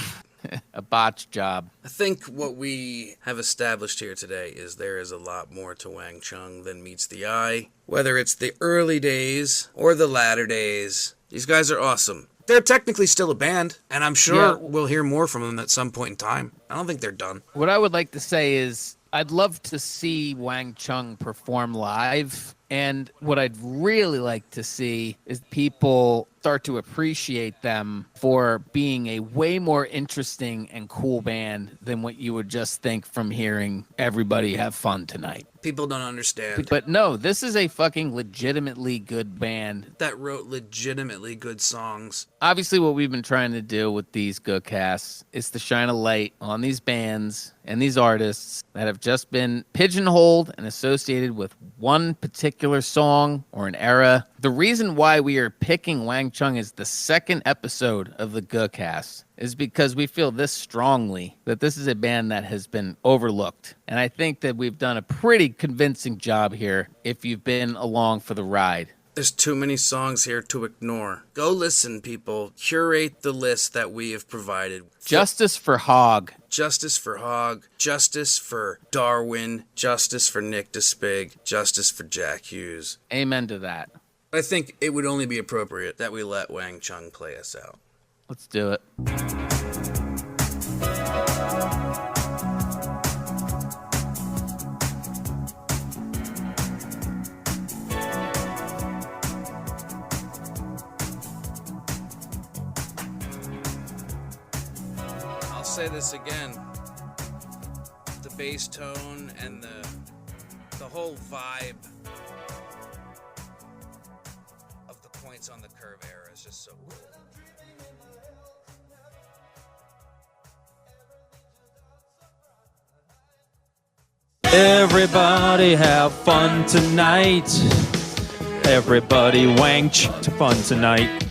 A botch job. I think what we have established here today is there is a lot more to Wang Chung than meets the eye. Whether it's the early days or the latter days, these guys are awesome. They're technically still a band, and I'm sure Yeah. we'll hear more from them at some point in time. I don't think they're done. What I would like to say is I'd love to see Wang Chung perform live. And what I'd really like to see is people start to appreciate them for being a way more interesting and cool band than what you would just think from hearing everybody have fun tonight. People don't understand. But no, this is a fucking legitimately good band. That wrote legitimately good songs. Obviously, what we've been trying to do with these good casts is to shine a light on these bands and these artists that have just been pigeonholed and associated with one particular song or an era. The reason why we are picking Wang Chung as the second episode of the Good Cast is because we feel this strongly that this is a band that has been overlooked. And I think that we've done a pretty convincing job here if you've been along for the ride. There's too many songs here to ignore. Go listen, people. Curate the list that we have provided. Justice for Hog. Justice for Hog, Justice for Darwin, Justice for Nick DeSpig, Justice for Jack Hughes. Amen to that. I think it would only be appropriate that we let Wang Chung play us out. Let's do it. I'll say this again. The bass tone and the whole vibe of the Points on the Curve era is just so cool. Everybody have fun tonight. Everybody wang to fun tonight.